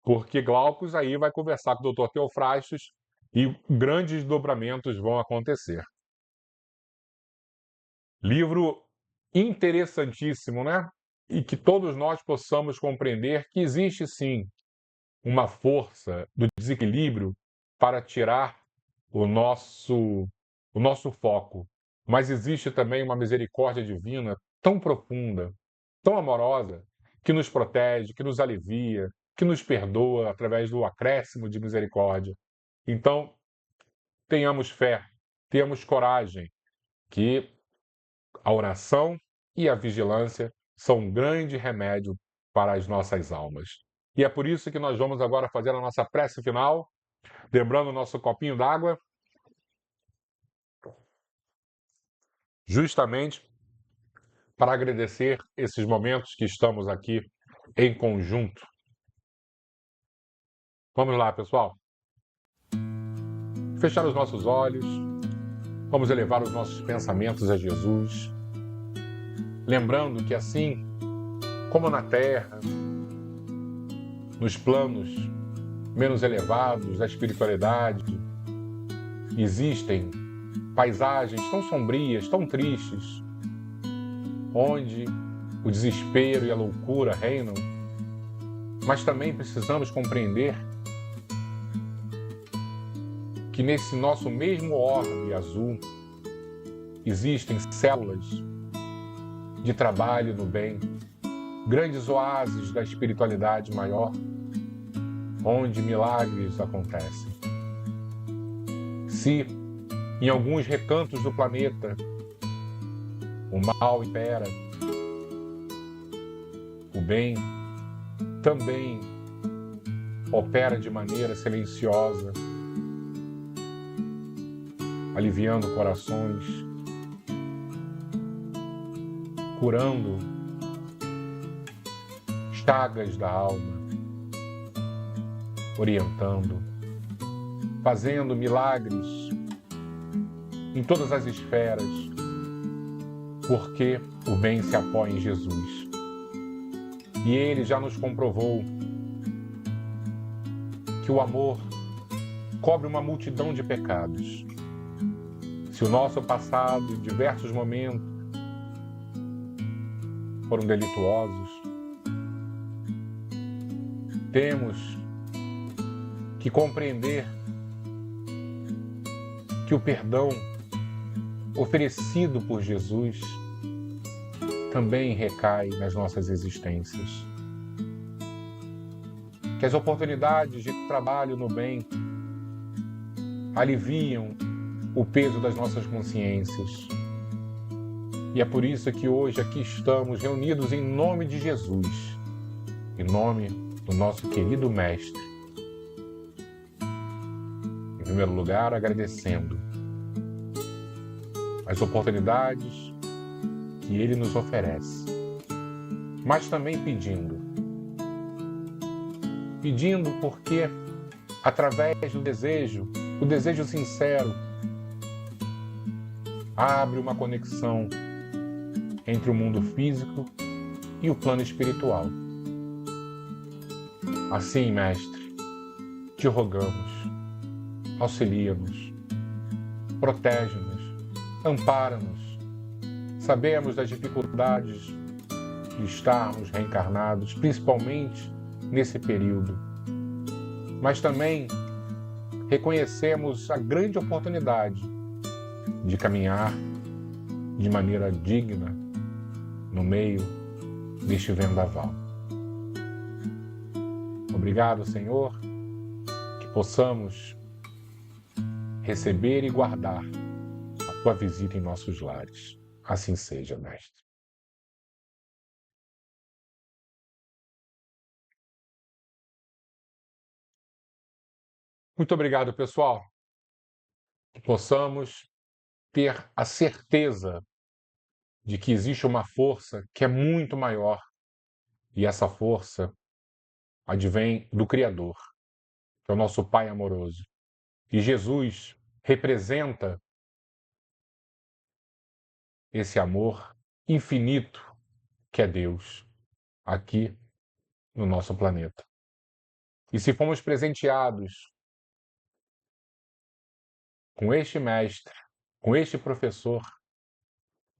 Porque Glaucus aí vai conversar com o Dr. Teofrastos e grandes dobramentos vão acontecer. Livro interessantíssimo, né? E que todos nós possamos compreender que existe sim uma força do desequilíbrio para tirar o nosso foco. Mas existe também uma misericórdia divina tão profunda, tão amorosa, que nos protege, que nos alivia, que nos perdoa através do acréscimo de misericórdia. Então, tenhamos fé, tenhamos coragem, que a oração e a vigilância são um grande remédio para as nossas almas. E é por isso que nós vamos agora fazer a nossa prece final, lembrando o nosso copinho d'água, justamente para agradecer esses momentos que estamos aqui em conjunto. Vamos lá, pessoal. Fechar os nossos olhos, vamos elevar os nossos pensamentos a Jesus, lembrando que assim como na terra, nos planos menos elevados da espiritualidade, existem paisagens tão sombrias, tão tristes, onde o desespero e a loucura reinam, mas também precisamos compreender que nesse nosso mesmo orbe azul existem células de trabalho no bem, grandes oásis da espiritualidade maior, onde milagres acontecem. Se em alguns recantos do planeta o mal impera, o bem também opera de maneira silenciosa, aliviando corações, curando chagas da alma, orientando, fazendo milagres em todas as esferas, porque o bem se apoia em Jesus. E ele já nos comprovou que o amor cobre uma multidão de pecados. Se o nosso passado, em diversos momentos, foram delituosos, temos que compreender que o perdão oferecido por Jesus também recai nas nossas existências. Que as oportunidades de trabalho no bem aliviam o peso das nossas consciências. E é por isso que hoje aqui estamos reunidos em nome de Jesus, em nome do nosso querido Mestre. Em primeiro lugar, agradecendo as oportunidades que Ele nos oferece, mas também pedindo porque, através do desejo, o desejo sincero, abre uma conexão entre o mundo físico e o plano espiritual. Assim, Mestre, te rogamos, auxilia-nos, protege-nos, ampara-nos. Sabemos das dificuldades de estarmos reencarnados, principalmente nesse período, mas também reconhecemos a grande oportunidade de caminhar de maneira digna no meio deste vendaval. Obrigado, Senhor, que possamos receber e guardar a Tua visita em nossos lares. Assim seja, Mestre. Muito obrigado, pessoal. Que possamos ter a certeza de que existe uma força que é muito maior, e essa força advém do Criador, que é o nosso Pai amoroso. E Jesus representa esse amor infinito que é Deus aqui no nosso planeta. E se fomos presenteados com este mestre, com este professor,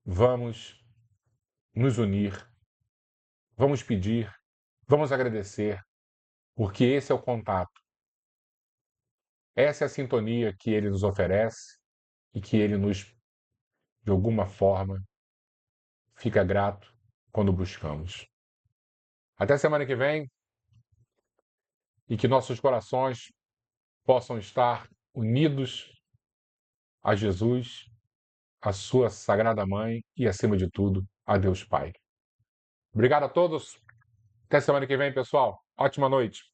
vamos nos unir, vamos pedir, vamos agradecer, porque esse é o contato. Essa é a sintonia que ele nos oferece e que ele nos de alguma forma, fica grato quando buscamos. Até semana que vem e que nossos corações possam estar unidos a Jesus, a sua Sagrada Mãe e, acima de tudo, a Deus Pai. Obrigado a todos. Até semana que vem, pessoal. Ótima noite.